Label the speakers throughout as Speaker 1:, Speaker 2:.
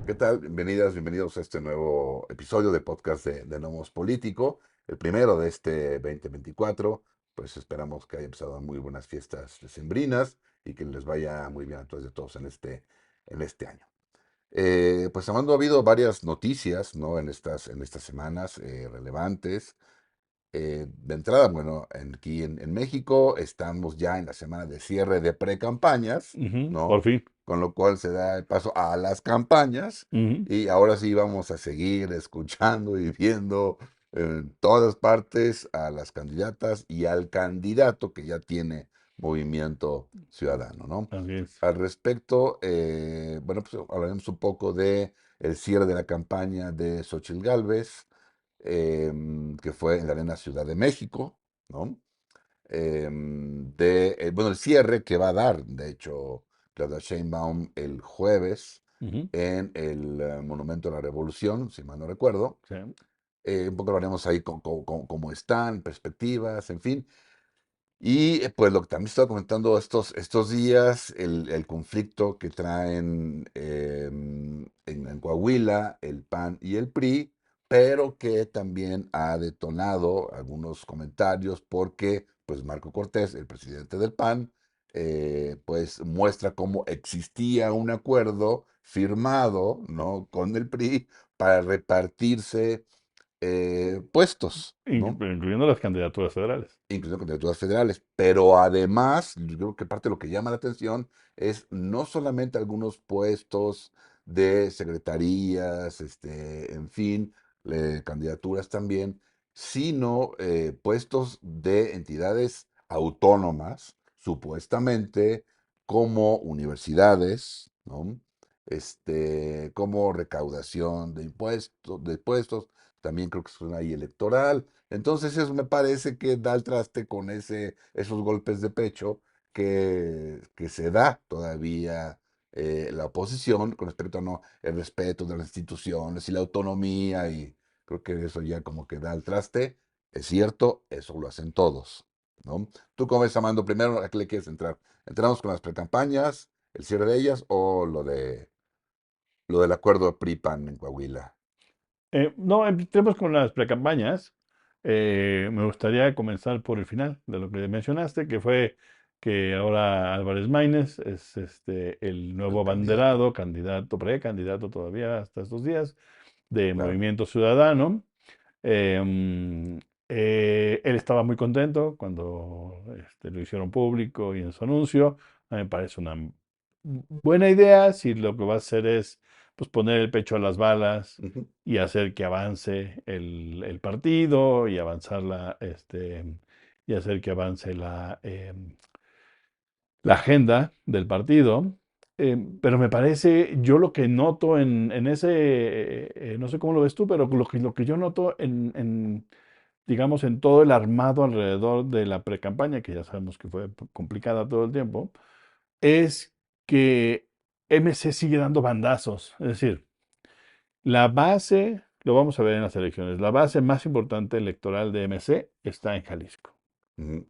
Speaker 1: ¿Qué tal? Bienvenidas, bienvenidos a este nuevo episodio de podcast de Nomos Político, el primero de este 2024. Pues esperamos que haya empezado muy buenas fiestas decembrinas y que les vaya muy bien a todos en este año. Pues Armando, ha habido varias noticias, ¿no? En estas semanas relevantes. De entrada, bueno, aquí en México estamos ya en la semana de cierre de precampañas,
Speaker 2: Por
Speaker 1: ¿no?
Speaker 2: fin.
Speaker 1: Con lo cual se da el paso a las campañas
Speaker 2: Ujú.
Speaker 1: y ahora sí vamos a seguir escuchando y viendo en todas partes a las candidatas y al candidato que ya tiene Movimiento Ciudadano, ¿no?
Speaker 2: Así es.
Speaker 1: Al respecto, bueno, pues hablaremos un poco de el cierre de la campaña de Xóchitl Gálvez, que fue en la Arena Ciudad de México, ¿no? Bueno, el cierre que va a dar, de hecho, Claudia Sheinbaum el jueves
Speaker 2: Ujú.
Speaker 1: en el Monumento a la Revolución, si mal no recuerdo.
Speaker 2: Sí.
Speaker 1: Un poco hablaremos ahí cómo están, perspectivas, en fin. Y pues lo que también estaba comentando estos días, el conflicto que traen en Coahuila el PAN y el PRI, pero que también ha detonado algunos comentarios porque pues Marco Cortés, el presidente del PAN, pues muestra cómo existía un acuerdo firmado, ¿no? Con el PRI para repartirse puestos, ¿no?
Speaker 2: Incluyendo las candidaturas federales.
Speaker 1: Incluso candidaturas federales. Pero además, yo creo que parte de lo que llama la atención es no solamente algunos puestos de secretarías, en fin, candidaturas también, sino puestos de entidades autónomas, supuestamente, como universidades, ¿no? Como recaudación de impuestos, también creo que es una ahí electoral. Entonces eso me parece que da el traste con esos golpes de pecho que se da todavía la oposición con respecto a no, el respeto de las instituciones y la autonomía, y creo que eso ya como que da el traste. Es cierto, eso lo hacen todos, ¿no? ¿Tú cómo ves, Amando? Primero, ¿a qué le quieres entrar? ¿Entramos con las precampañas, el cierre de ellas o lo del acuerdo PRI-PAN en Coahuila?
Speaker 2: No, empecemos con las precampañas. Me gustaría comenzar por el final de lo que mencionaste, que fue que ahora Álvarez Maínez es el
Speaker 1: El
Speaker 2: nuevo
Speaker 1: candidato,
Speaker 2: abanderado, candidato, precandidato todavía hasta estos días, de
Speaker 1: claro.
Speaker 2: Movimiento Ciudadano. Él estaba muy contento cuando lo hicieron público y en su anuncio. A mí me parece una buena idea si lo que va a hacer es pues, poner el pecho a las balas
Speaker 1: Ujú,
Speaker 2: y hacer que avance el partido y y hacer que avance la agenda del partido. Pero me parece, yo lo que noto en ese, no sé cómo lo ves tú, pero lo que yo noto digamos, en todo el armado alrededor de la precampaña, que ya sabemos que fue complicada todo el tiempo, es que MC sigue dando bandazos. Es decir, la base, lo vamos a ver en las elecciones, la base más importante electoral de MC está en Jalisco.
Speaker 1: ujú,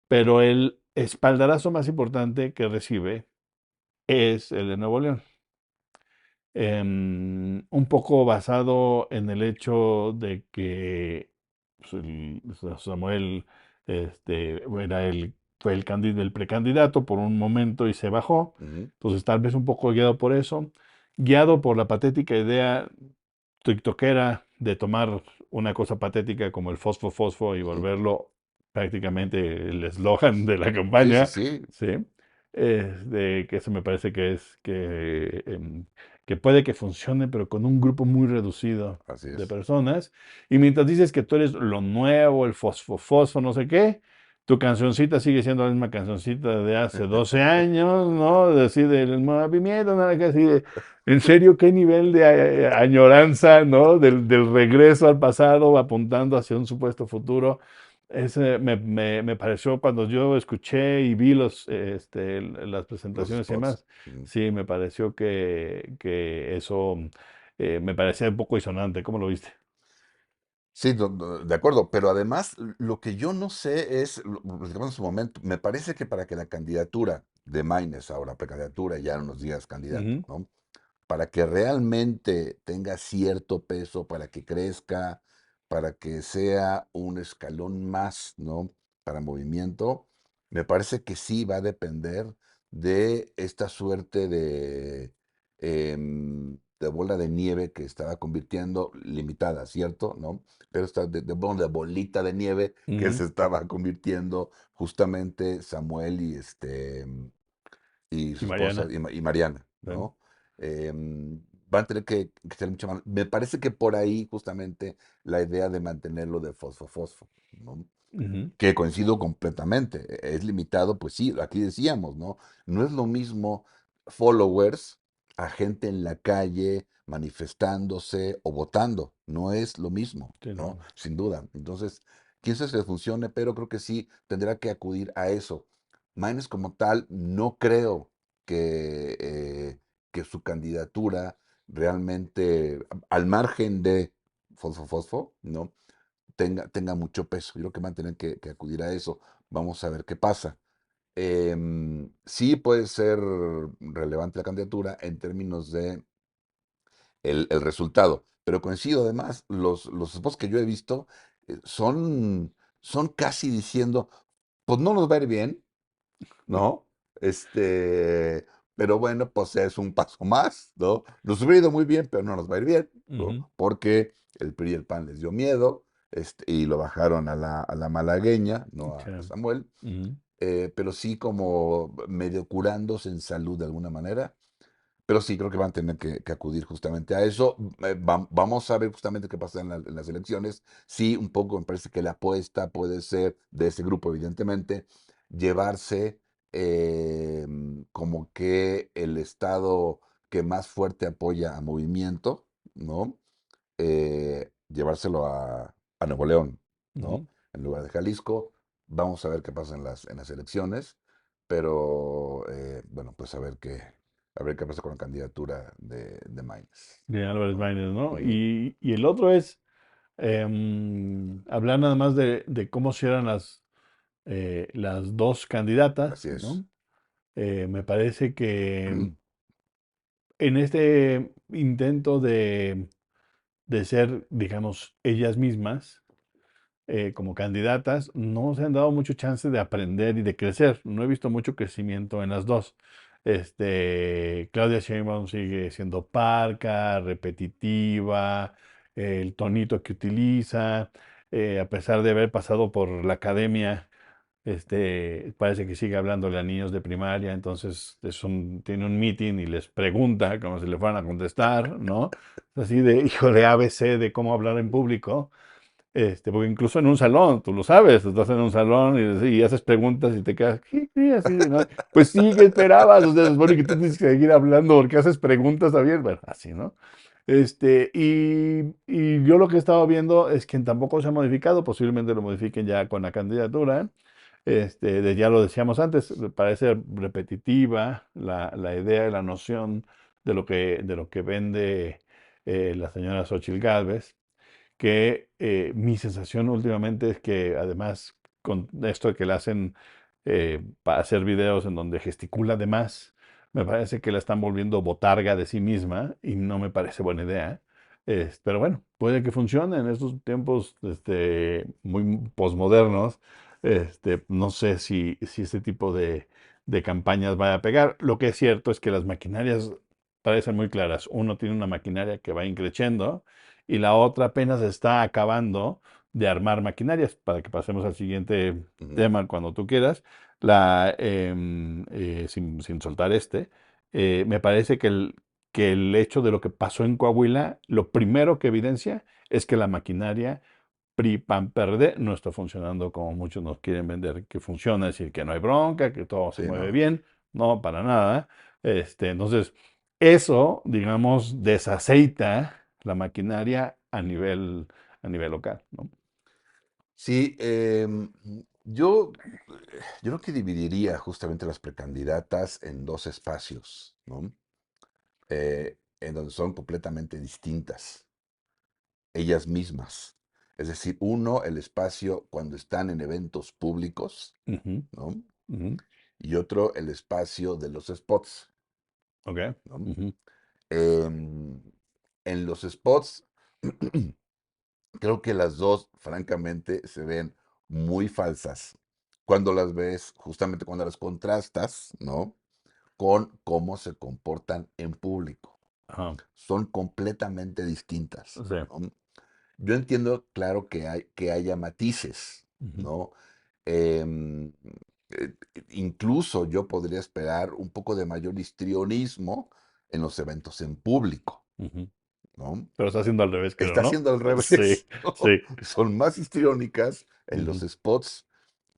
Speaker 2: Pero el espaldarazo más importante que recibe es el de Nuevo León. Un poco basado en el hecho de que pues, Samuel fue el precandidato por un momento y se bajó.
Speaker 1: ujú.
Speaker 2: Entonces, tal vez un poco guiado por eso, guiado por la patética idea tiktokera de tomar una cosa patética como el fosfo fosfo y volverlo prácticamente el eslogan de la
Speaker 1: Sí, sí,
Speaker 2: campaña,
Speaker 1: sí,
Speaker 2: ¿sí? Que eso me parece que puede que funcione, pero con un grupo muy reducido
Speaker 1: así
Speaker 2: de
Speaker 1: es.
Speaker 2: personas. Y mientras dices que tú eres lo nuevo, el fosfo fosfo, no sé qué, tu cancioncita sigue siendo la misma cancioncita de hace 12 años, ¿no? Así del movimiento, nada que así de, en serio, qué nivel de añoranza, ¿no? Del regreso al pasado, apuntando hacia un supuesto futuro. Me pareció cuando yo escuché y vi las
Speaker 1: Los
Speaker 2: presentaciones y
Speaker 1: spots.
Speaker 2: demás,
Speaker 1: Ujú.
Speaker 2: sí, me pareció que eso me parecía un poco disonante. ¿Cómo lo viste?
Speaker 1: Sí, de acuerdo, pero además lo que yo no sé es, lo platicamos en su momento, me parece que para que la candidatura de Maines, ahora precandidatura, ya en unos días candidato,
Speaker 2: Ujú.
Speaker 1: ¿no? para que realmente tenga cierto peso, para que crezca, para que sea un escalón más, ¿no? Para movimiento, me parece que sí va a depender de esta suerte de bola de nieve que estaba convirtiendo, limitada, ¿cierto? ¿No? Pero esta bueno, de bolita de nieve que
Speaker 2: Ujú.
Speaker 1: se estaba convirtiendo justamente Samuel y
Speaker 2: Y
Speaker 1: su esposa
Speaker 2: Mariana.
Speaker 1: y Mariana,
Speaker 2: Sí.
Speaker 1: ¿no? Van a tener que ser mucho más. Me parece que por ahí justamente la idea de mantenerlo de fosfo, ¿no?
Speaker 2: Ujú.
Speaker 1: Que coincido completamente. Es limitado, pues sí, aquí decíamos, ¿no? No es lo mismo followers a gente en la calle manifestándose o votando. No es lo mismo,
Speaker 2: Sí,
Speaker 1: ¿no?
Speaker 2: no.
Speaker 1: Sin duda. Entonces, quién sabe si le funcione, pero creo que sí tendrá que acudir a eso. Maines como tal, no creo que, que su candidatura realmente, al margen de Fosfo, ¿no? Tenga mucho peso. Yo creo que van a tener que acudir a eso. Vamos a ver qué pasa. Sí puede ser relevante la candidatura en términos de el resultado, pero coincido además, los spots que yo he visto son casi diciendo, pues no nos va a ir bien, ¿no? Pero bueno, pues es un paso más, ¿no? Nos hubiera ido muy bien, pero no nos va a ir bien, ¿no?
Speaker 2: Ujú.
Speaker 1: Porque el PRI y el PAN les dio miedo, y lo bajaron a la malagueña, no
Speaker 2: Sí.
Speaker 1: a Samuel,
Speaker 2: Ujú.
Speaker 1: pero sí como medio curándose en salud de alguna manera. Pero sí, creo que van a tener que acudir justamente a eso. Vamos a ver justamente qué pasa en las elecciones. Sí, un poco me parece que la apuesta puede ser de ese grupo, evidentemente, llevarse como que el estado que más fuerte apoya a Movimiento, ¿no? Llevárselo a Nuevo León, ¿no?
Speaker 2: Ujú.
Speaker 1: En lugar de Jalisco. Vamos a ver qué pasa en las elecciones, pero bueno, pues a ver qué pasa con la candidatura de Maines,
Speaker 2: De Álvarez
Speaker 1: ¿no?
Speaker 2: Maínez, ¿no?
Speaker 1: Ujú.
Speaker 2: Y el otro es hablar nada más de cómo cierran las dos candidatas,
Speaker 1: Así es.
Speaker 2: ¿no? Me parece que en este intento de ser, digamos, ellas mismas, como candidatas, no se han dado mucho chance de aprender y de crecer. No he visto mucho crecimiento en las dos. Claudia Sheinbaum sigue siendo parca, repetitiva, el tonito que utiliza, a pesar de haber pasado por la academia, parece que sigue hablándole a niños de primaria, entonces tiene un meeting y les pregunta como si le fueran a contestar, ¿no? Así de, hijo de ABC de cómo hablar en público. Porque incluso en un salón, tú lo sabes, estás en un salón y haces preguntas y te quedas, ¿qué? Así, ¿no? Pues sí, ¿qué esperabas? O sea, se supone que tú tienes que seguir hablando porque haces preguntas abiertas, bueno, así, ¿no? Y yo lo que he estado viendo es que tampoco se ha modificado, posiblemente lo modifiquen ya con la candidatura. Ya lo decíamos antes, me parece repetitiva la idea y la noción de lo que vende la señora Xochitl Gálvez, que mi sensación últimamente es que además con esto de que le hacen para hacer videos en donde gesticula de más, me parece que la están volviendo botarga de sí misma y no me parece buena idea. Pero bueno, puede que funcione en estos tiempos muy posmodernos. No sé si este tipo de campañas vaya a pegar. Lo que es cierto es que las maquinarias parecen muy claras. Uno tiene una maquinaria que va increciendo y la otra apenas está acabando de armar maquinarias. Para que pasemos al siguiente
Speaker 1: Ujú.
Speaker 2: tema cuando tú quieras, sin soltar me parece que el hecho de lo que pasó en Coahuila, lo primero que evidencia es que la maquinaria PRI, PAN, PRD no está funcionando como muchos nos quieren vender que funciona, es decir, que no hay bronca, que todo se
Speaker 1: Sí,
Speaker 2: mueve
Speaker 1: no.
Speaker 2: bien, no, para nada. Entonces, eso, digamos, desaceita la maquinaria a nivel local, ¿no?
Speaker 1: Sí, yo creo que dividiría justamente las precandidatas en dos espacios, ¿no? En donde son completamente distintas, ellas mismas. Es decir, uno, el espacio cuando están en eventos públicos,
Speaker 2: Ujú,
Speaker 1: ¿no?
Speaker 2: ujú.
Speaker 1: Y otro, el espacio de los spots,
Speaker 2: Ok.
Speaker 1: ¿no?
Speaker 2: Ujú,
Speaker 1: Em, en los spots, creo que las dos, francamente, se ven muy falsas. Cuando las ves, justamente cuando las contrastas, ¿no? Con cómo se comportan en público.
Speaker 2: Ajá.
Speaker 1: Son completamente distintas,
Speaker 2: Sí.
Speaker 1: ¿no? Yo entiendo, claro, que haya matices,
Speaker 2: Ujú,
Speaker 1: ¿no? Em, incluso yo podría esperar un poco de mayor histrionismo en los eventos en público,
Speaker 2: ujú.
Speaker 1: ¿no?
Speaker 2: Pero está haciendo al revés, creo,
Speaker 1: Está
Speaker 2: ¿no?
Speaker 1: haciendo al
Speaker 2: Sí,
Speaker 1: revés, ¿no?
Speaker 2: sí.
Speaker 1: Son más histriónicas en los
Speaker 2: Ujú,
Speaker 1: spots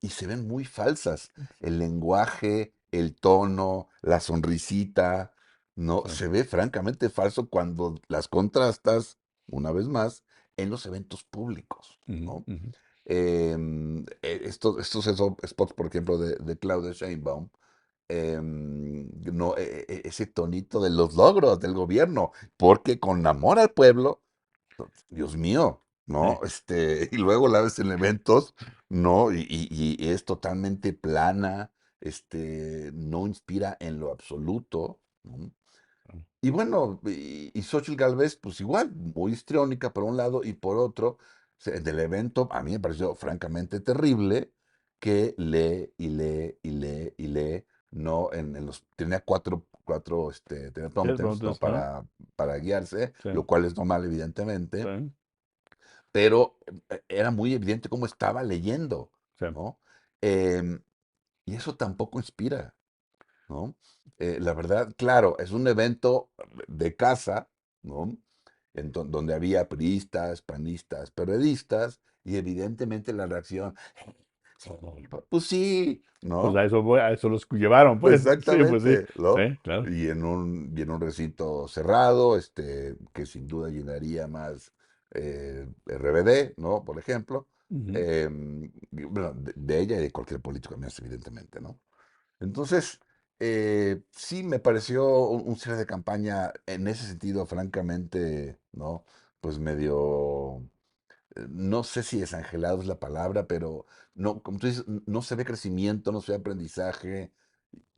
Speaker 1: y se ven muy falsas. El lenguaje, el tono, la sonrisita, no,
Speaker 2: sí.
Speaker 1: se ve francamente falso cuando las contrastas, una vez más, en los eventos públicos,
Speaker 2: Ujú,
Speaker 1: ¿no?
Speaker 2: ujú.
Speaker 1: Estos spots, por ejemplo, de Claudia Sheinbaum, no, ese tonito de los logros del gobierno, porque con amor al pueblo, Dios mío, ¿no?
Speaker 2: Sí.
Speaker 1: Y luego la ves en eventos, ¿no? Y es totalmente plana, no inspira en lo absoluto, ¿no? Y bueno, y Xóchitl Gálvez, pues igual, muy histriónica por un lado y por otro, del evento, a mí me pareció francamente terrible que lee y lee y lee y lee, no, tenía cuatro
Speaker 2: Sí,
Speaker 1: teleprompters, ¿no?
Speaker 2: ajá.
Speaker 1: Para guiarse,
Speaker 2: Sí,
Speaker 1: lo cual es normal, evidentemente,
Speaker 2: sí,
Speaker 1: pero era muy evidente cómo estaba leyendo,
Speaker 2: sí.
Speaker 1: ¿no? Em, y eso tampoco inspira. ¿No? La verdad, claro, es un evento de casa, ¿no? Donde había priistas, panistas, periodistas, y evidentemente la reacción, "Sí, pues sí,
Speaker 2: Pues
Speaker 1: ¿no?
Speaker 2: a eso los llevaron, pues. Sí, pues sí.
Speaker 1: Exactamente,
Speaker 2: Sí,
Speaker 1: ¿no?
Speaker 2: claro.
Speaker 1: Y en un recinto cerrado, que sin duda llenaría más RBD, ¿no? Por ejemplo,
Speaker 2: Ujú.
Speaker 1: bueno, de ella y de cualquier político más, evidentemente, ¿no? Entonces, sí me pareció un cierre de campaña en ese sentido, francamente, ¿no? Pues medio, no sé si desangelado es la palabra, pero no, como tú dices, no se ve crecimiento, no se ve aprendizaje,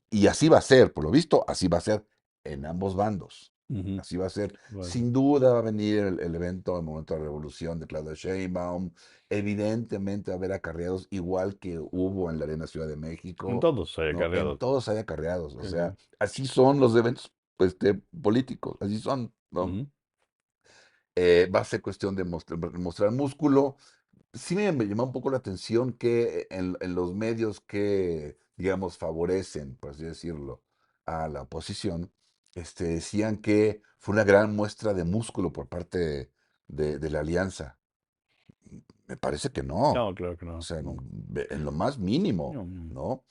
Speaker 1: y así va a ser, por lo visto, así va a ser en ambos bandos.
Speaker 2: Ujú.
Speaker 1: Así va a ser.
Speaker 2: Pues,
Speaker 1: Sin duda va a venir el evento, el momento de revolución de Claudia Sheinbaum. Evidentemente va a haber acarreados igual que hubo en la Arena Ciudad de
Speaker 2: en
Speaker 1: México,
Speaker 2: todos hay
Speaker 1: ¿no? En
Speaker 2: acarreados.
Speaker 1: todos hay acarreados. O
Speaker 2: Sí,
Speaker 1: sea,
Speaker 2: sí.
Speaker 1: así son los eventos políticos, así son, ¿no?
Speaker 2: Ujú.
Speaker 1: Va a ser cuestión de mostrar músculo. Sí me llamó un poco la atención que en los medios que, digamos, favorecen, por así decirlo, a la oposición, decían que fue una gran muestra de músculo por parte de la alianza. Me parece que no.
Speaker 2: No, claro que
Speaker 1: O
Speaker 2: no.
Speaker 1: sea,
Speaker 2: No.
Speaker 1: en lo más mínimo,
Speaker 2: No, no.
Speaker 1: ¿no?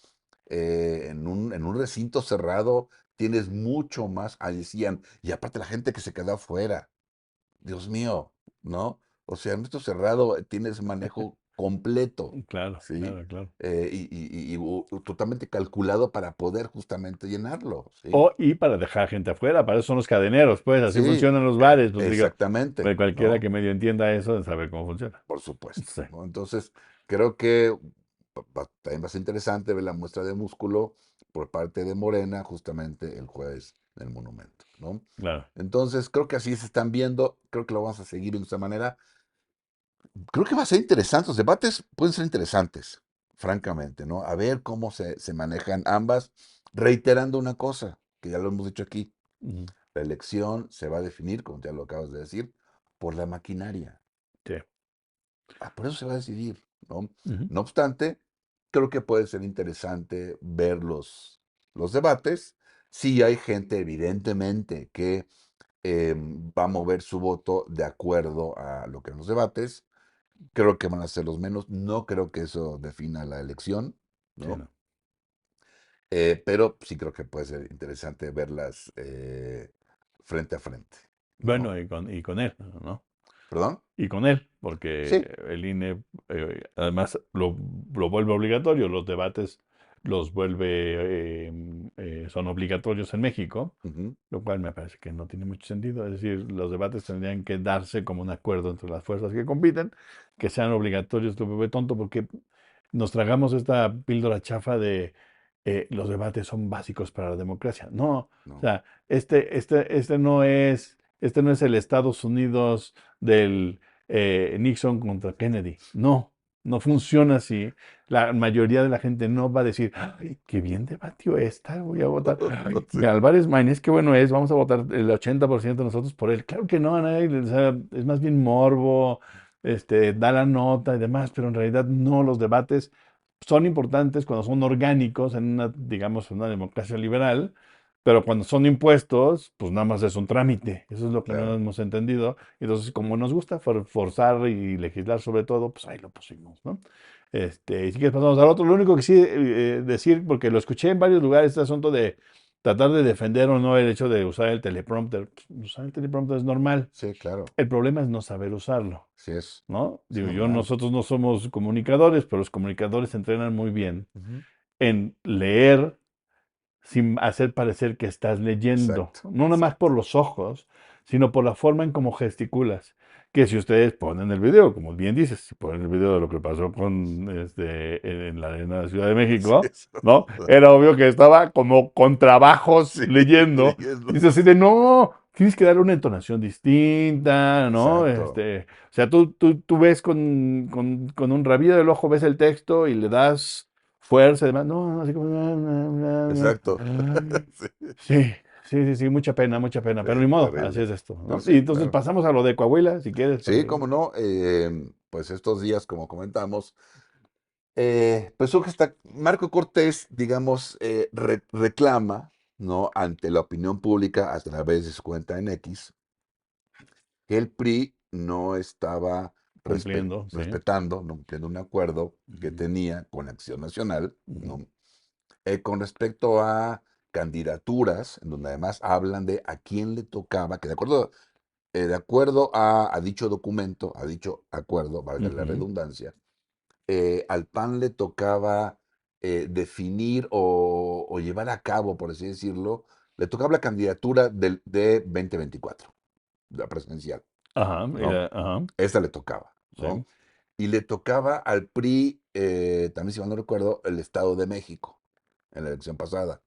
Speaker 1: En un recinto cerrado tienes mucho más, decían, y aparte la gente que se quedó afuera. Dios mío, ¿no? O sea, en esto cerrado tienes manejo completo,
Speaker 2: Claro,
Speaker 1: ¿sí?
Speaker 2: claro, claro.
Speaker 1: Y totalmente calculado para poder justamente llenarlo, ¿sí?
Speaker 2: Y para dejar gente afuera, para eso son los cadeneros, pues así
Speaker 1: Sí,
Speaker 2: funcionan los bares, pues digo,
Speaker 1: exactamente,
Speaker 2: pues cualquiera
Speaker 1: ¿no?
Speaker 2: que medio entienda eso sabe cómo funciona.
Speaker 1: Por supuesto,
Speaker 2: Sí,
Speaker 1: ¿no? Entonces, creo que también va a ser interesante ver la muestra de músculo por parte de Morena justamente el jueves en el Monumento, ¿no?
Speaker 2: claro.
Speaker 1: Entonces, creo que así se están viendo, creo que lo vamos a seguir de esta manera. Creo que va a ser interesante, los debates pueden ser interesantes, francamente, ¿no? A ver cómo se manejan ambas, reiterando una cosa, que ya lo hemos dicho aquí,
Speaker 2: Ujú.
Speaker 1: la elección se va a definir, como ya lo acabas de decir, por la maquinaria.
Speaker 2: Sí.
Speaker 1: Por eso se va a decidir, ¿no?
Speaker 2: Ujú.
Speaker 1: No obstante, creo que puede ser interesante ver los debates. Sí hay gente, evidentemente, que va a mover su voto de acuerdo a lo que en los debates. Creo que van a ser los menos. No creo que eso defina la elección,
Speaker 2: Sí,
Speaker 1: ¿no?
Speaker 2: no.
Speaker 1: Pero sí creo que puede ser interesante verlas frente a frente, ¿no?
Speaker 2: Bueno, y con él, ¿no?
Speaker 1: ¿Perdón?
Speaker 2: Y con él, porque
Speaker 1: Sí.
Speaker 2: el INE además lo vuelve obligatorio, los debates los vuelve, son obligatorios en México,
Speaker 1: Ujú.
Speaker 2: lo cual me parece que no tiene mucho sentido. Es decir, los debates tendrían que darse como un acuerdo entre las fuerzas que compiten, que sean obligatorios, lo veo tonto, porque nos tragamos esta píldora chafa de los debates son básicos para la democracia. No, o
Speaker 1: no,
Speaker 2: sea, este no es el Estados Unidos del Nixon contra Kennedy. No, no funciona así. La mayoría de la gente no va a decir, "Ay, qué bien debatió esta, voy a votar. Ay,
Speaker 1: sí,
Speaker 2: Álvarez Maínez, qué bueno es, vamos a votar el 80% de nosotros por él. Claro que no, a nadie, o sea, es más bien morbo, da la nota y demás, pero en realidad no, los debates son importantes cuando son orgánicos en una, digamos, una democracia liberal, pero cuando son impuestos, pues nada más es un trámite. Eso es lo que no
Speaker 1: claro.
Speaker 2: hemos entendido. Entonces, como nos gusta forzar y legislar sobre todo, pues ahí lo pusimos, ¿no? Y si quieres pasamos al otro. Lo único que sí decir, porque lo escuché en varios lugares, este asunto de tratar de defender o no el hecho de usar el teleprompter. Pues, usar el teleprompter es normal.
Speaker 1: Sí, claro.
Speaker 2: El problema es no saber usarlo.
Speaker 1: Sí es.
Speaker 2: ¿No?
Speaker 1: Es
Speaker 2: Digo,
Speaker 1: normal.
Speaker 2: nosotros no somos comunicadores, pero los comunicadores se entrenan muy bien
Speaker 1: Ujú.
Speaker 2: en leer sin hacer parecer que estás leyendo,
Speaker 1: Exacto,
Speaker 2: no nada más
Speaker 1: exacto.
Speaker 2: por los ojos, sino por la forma en cómo gesticulas. Que si ustedes ponen el video, como bien dices, si ponen el video de lo que pasó con en la arena de la Ciudad de
Speaker 1: Sí,
Speaker 2: México,
Speaker 1: eso.
Speaker 2: ¿no? Era obvio que estaba como con trabajos
Speaker 1: Sí,
Speaker 2: leyendo. Y
Speaker 1: leyendo.
Speaker 2: dices así de, no, tienes que darle una entonación distinta, ¿no?
Speaker 1: Exacto.
Speaker 2: O sea, tú ves con un rabillo del ojo, ves el texto y le das fuerza y demás. No, no, así como...
Speaker 1: Exacto. Sí,
Speaker 2: Sí, sí, sí, sí, mucha pena, pero ni modo, así
Speaker 1: terrible.
Speaker 2: es esto,
Speaker 1: Pero
Speaker 2: ¿no? Y
Speaker 1: sí,
Speaker 2: entonces
Speaker 1: claro.
Speaker 2: pasamos a lo de Coahuila, si quieres, para
Speaker 1: Sí,
Speaker 2: que...
Speaker 1: cómo no. Pues estos días, como comentamos, pues surge Marco Cortés, digamos, reclama, ¿no? Ante la opinión pública a través de su cuenta en X, que el PRI no estaba
Speaker 2: Cumpliendo, sí.
Speaker 1: respetando, no cumpliendo un acuerdo que
Speaker 2: Ujú,
Speaker 1: tenía con Acción Nacional,
Speaker 2: ujú,
Speaker 1: ¿no? Con respecto a candidaturas, en donde además hablan de a quién le tocaba, que de acuerdo a dicho documento, a dicho acuerdo, valga la
Speaker 2: ujú,
Speaker 1: redundancia, al PAN le tocaba definir o llevar a cabo, por así decirlo, le tocaba la candidatura de 2024, la presidencial,
Speaker 2: ajá,
Speaker 1: ¿no?
Speaker 2: ajá,
Speaker 1: Esa le tocaba, ¿no?
Speaker 2: sí,
Speaker 1: Y le tocaba al PRI, también si mal no recuerdo, el Estado de México en la elección pasada.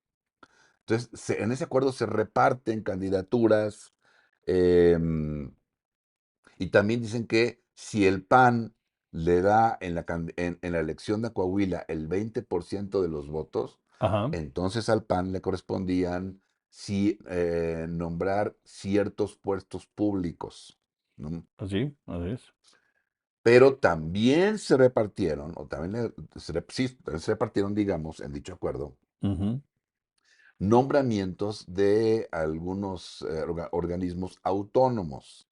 Speaker 1: Entonces, en ese acuerdo se reparten candidaturas, em, y también dicen que si el PAN le da en la elección de Coahuila el 20% de los votos,
Speaker 2: ajá,
Speaker 1: entonces al PAN le correspondían nombrar ciertos puestos públicos, ¿no?
Speaker 2: así es.
Speaker 1: Pero también se repartieron, o también sí, también se repartieron, digamos, en dicho acuerdo,
Speaker 2: Ujú,
Speaker 1: nombramientos de algunos organismos autónomos,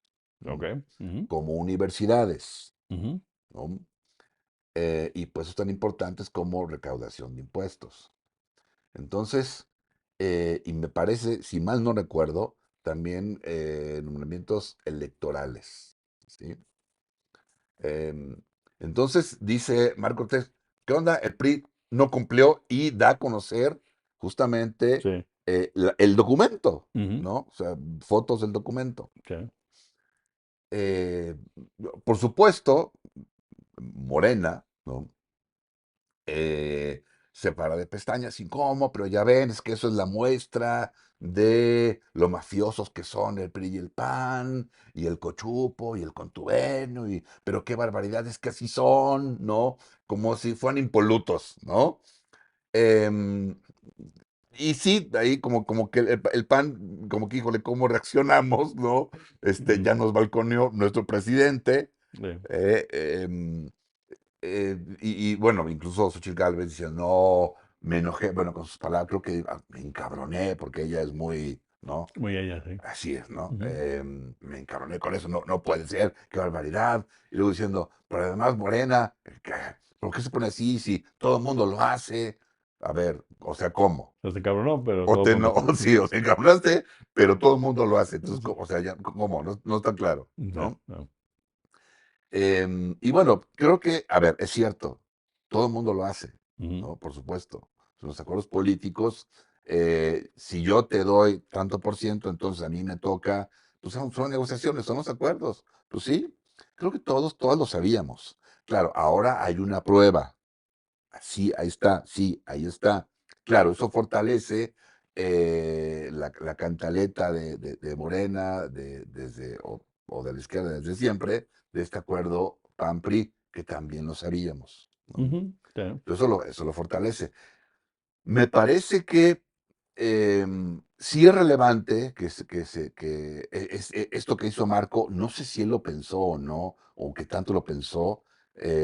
Speaker 2: ok,
Speaker 1: ¿no?
Speaker 2: ujú,
Speaker 1: Como universidades,
Speaker 2: ujú,
Speaker 1: ¿no? Y pues tan importantes como recaudación de impuestos. Entonces, y me parece, si mal no recuerdo, también nombramientos electorales, ¿sí? Em, entonces dice Marco Cortés, ¿qué onda? El PRI no cumplió y da a conocer justamente
Speaker 2: sí,
Speaker 1: el documento,
Speaker 2: ujú,
Speaker 1: ¿no? O sea, fotos del documento.
Speaker 2: sí,
Speaker 1: Eh, por supuesto, Morena, ¿no? Se para de pestañas, y cómo, pero ya ven, es que eso es la muestra de lo mafiosos que son el PRI y el PAN, y el cochupo, y el contubernio, pero qué barbaridades que así son, ¿no? Como si fueran impolutos, ¿no? Em, y sí, ahí como que el PAN, como que, híjole, ¿cómo reaccionamos, no?
Speaker 2: ujú,
Speaker 1: Ya nos balconeó nuestro presidente,
Speaker 2: sí,
Speaker 1: eh, em, bueno, incluso Xochitl Gálvez dice, no, me enojé, bueno, con sus palabras, creo que me encabroné porque ella es muy, ¿no?
Speaker 2: muy allá, sí.
Speaker 1: Así es, ¿no?
Speaker 2: Ujú,
Speaker 1: Me encabroné con eso, no, no puede ser, qué barbaridad. Y luego diciendo, pero además Morena, ¿por qué se pone así si todo el mundo lo hace? A ver, o sea, ¿cómo?
Speaker 2: no se cabronó, pero
Speaker 1: O
Speaker 2: todo el
Speaker 1: te no,
Speaker 2: mundo.
Speaker 1: sí, o te encabronaste, pero todo el mundo lo hace. Entonces,
Speaker 2: Sí,
Speaker 1: o sea, ya, ¿cómo? No, no está claro,
Speaker 2: sí,
Speaker 1: ¿no?
Speaker 2: no,
Speaker 1: Y bueno, creo que, a ver, es cierto, todo el mundo lo hace,
Speaker 2: ujú,
Speaker 1: ¿no? Por supuesto. Son los acuerdos políticos, si yo te doy tanto por ciento, entonces a mí me toca, pues son negociaciones, son los acuerdos. Pues sí, creo que todos lo sabíamos. Claro, ahora hay una prueba. Sí, ahí está, claro, eso fortalece la cantaleta de Morena, o de la izquierda desde siempre, de este acuerdo PAN-PRI, que también lo sabíamos, ¿no?
Speaker 2: Ujú, claro,
Speaker 1: Eso lo fortalece. Me parece que sí es relevante esto que hizo Marco, no sé si él lo pensó o no, o que tanto lo pensó,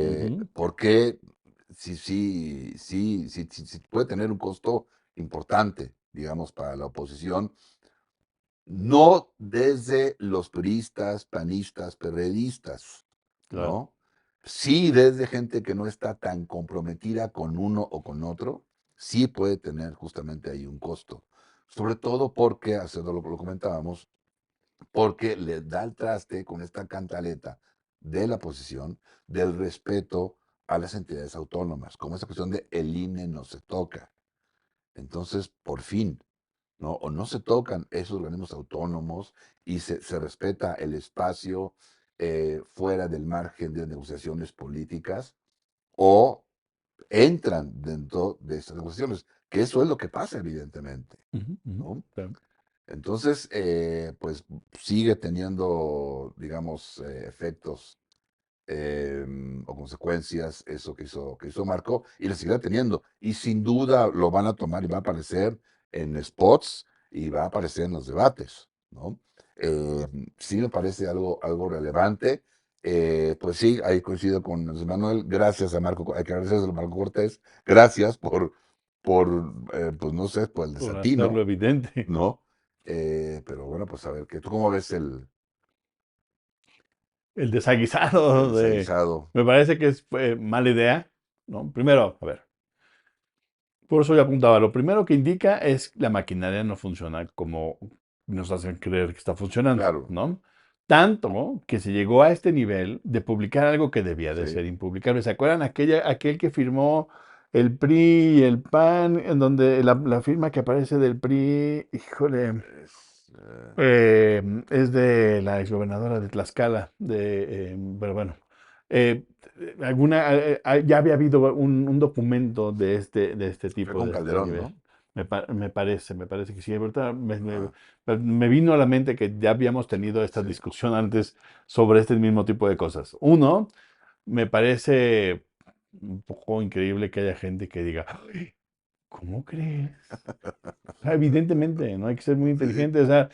Speaker 2: ujú,
Speaker 1: porque sí puede tener un costo importante, digamos, para la oposición, no desde los puristas, panistas, perredistas,
Speaker 2: claro.
Speaker 1: ¿no? Sí, desde gente que no está tan comprometida con uno o con otro, sí puede tener justamente ahí un costo. Sobre todo porque, hace lo comentábamos, porque le da el traste con esta cantaleta de la posición del respeto a las entidades autónomas, como esa cuestión de el INE no se toca. Entonces, por fin, ¿no? O no se tocan esos organismos autónomos y se respeta el espacio fuera del margen de negociaciones políticas, o entran dentro de estas negociaciones, que eso es lo que pasa evidentemente,
Speaker 2: Ujú, ujú,
Speaker 1: ¿no?
Speaker 2: claro.
Speaker 1: Entonces, pues sigue teniendo, digamos, efectos o consecuencias eso que hizo Marco, y lo seguirá teniendo. Y sin duda lo van a tomar y va a aparecer en spots y va a aparecer en los debates, ¿no? Eh, sí me parece algo relevante. Pues sí, ahí coincido con José Manuel. Gracias a Marco, hay que agradecerle a Marco Cortés. Gracias pues no sé, por el
Speaker 2: Por hacerlo
Speaker 1: desatino,
Speaker 2: evidente.
Speaker 1: ¿no? Pero bueno, pues a ver, ¿tú cómo ves
Speaker 2: El
Speaker 1: el
Speaker 2: desaguisado de...
Speaker 1: desaguisado?
Speaker 2: Me parece que es mala idea, ¿no? Primero, a ver, por eso yo apuntaba, lo primero que indica es que la maquinaria no funciona como nos hacen creer que está funcionando,
Speaker 1: Claro,
Speaker 2: ¿no? Tanto que se llegó a este nivel de publicar algo que debía de
Speaker 1: sí.
Speaker 2: ser impublicable. ¿Se acuerdan aquel que firmó el PRI y el PAN, en donde la firma que aparece del PRI, híjole,
Speaker 1: Es,
Speaker 2: es de la exgobernadora de Tlaxcala, pero bueno, eh, ya había habido un documento de este
Speaker 1: fue
Speaker 2: tipo,
Speaker 1: con
Speaker 2: de este
Speaker 1: Calderón,
Speaker 2: nivel.
Speaker 1: ¿no?
Speaker 2: Me parece que sí. Ahorita
Speaker 1: Ajá,
Speaker 2: me vino a la mente que ya habíamos tenido esta
Speaker 1: sí.
Speaker 2: discusión antes sobre este mismo tipo de cosas. Uno, me parece un poco increíble que haya gente que diga, "Ay, ¿cómo crees?" O sea, evidentemente, no hay que ser muy
Speaker 1: Sí,
Speaker 2: inteligente. O sea,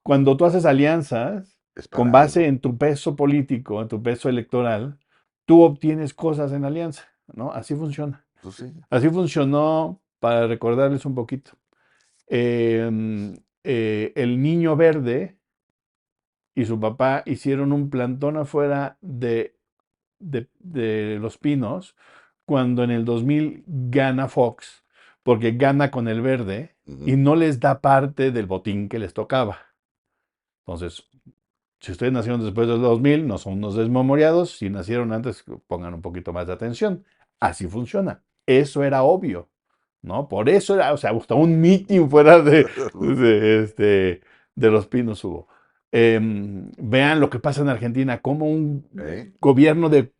Speaker 2: cuando tú haces alianzas
Speaker 1: es
Speaker 2: con
Speaker 1: para
Speaker 2: base
Speaker 1: algo.
Speaker 2: en tu peso político, en tu peso electoral, tú obtienes cosas en alianza, ¿no? Así funciona.
Speaker 1: Pues sí,
Speaker 2: Así funcionó, para recordarles un poquito. El Niño Verde y su papá hicieron un plantón afuera de Los Pinos cuando en el 2000 gana Fox, porque gana con el verde y
Speaker 1: ujú,
Speaker 2: no les da parte del botín que les tocaba. Entonces, si ustedes nacieron después del 2000, no son unos desmemoriados. Si nacieron antes, pongan un poquito más de atención. Así funciona. Eso era obvio, ¿no? Por eso era, o sea, hasta un meeting fuera de Los Pinos hubo. Vean lo que pasa en Argentina, como un
Speaker 1: ¿eh?
Speaker 2: gobierno de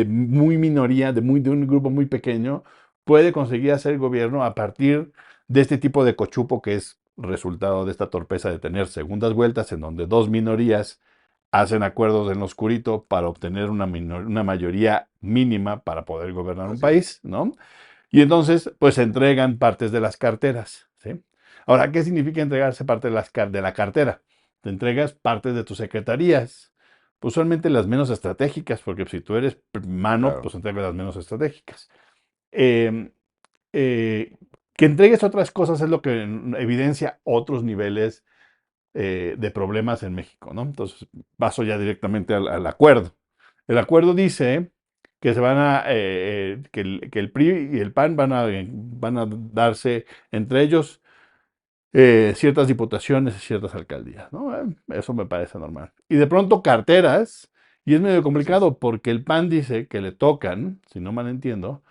Speaker 2: muy minoría, de un grupo muy pequeño, puede conseguir hacer gobierno a partir de este tipo de cochupo que es resultado de esta torpeza de tener segundas vueltas en donde dos minorías hacen acuerdos en lo oscurito para obtener una mayoría mínima para poder gobernar un
Speaker 1: Así es.
Speaker 2: país, ¿no? Y entonces, pues se entregan partes de las carteras, ¿sí? Ahora, ¿qué significa entregarse parte de la cartera? Te entregas partes de tus secretarías, pues usualmente las menos estratégicas, porque si tú eres mano,
Speaker 1: Claro,
Speaker 2: pues entregas las menos estratégicas. Eh, eh, que entregues otras cosas es lo que evidencia otros niveles de problemas en México, ¿no? Entonces, paso ya directamente al acuerdo. El acuerdo dice que que el PRI y el PAN van a darse entre ellos ciertas diputaciones y ciertas alcaldías, ¿no? Eso me parece normal. Y de pronto carteras, y es medio
Speaker 1: así es.
Speaker 2: complicado porque el PAN dice que le tocan, si no mal entiendo,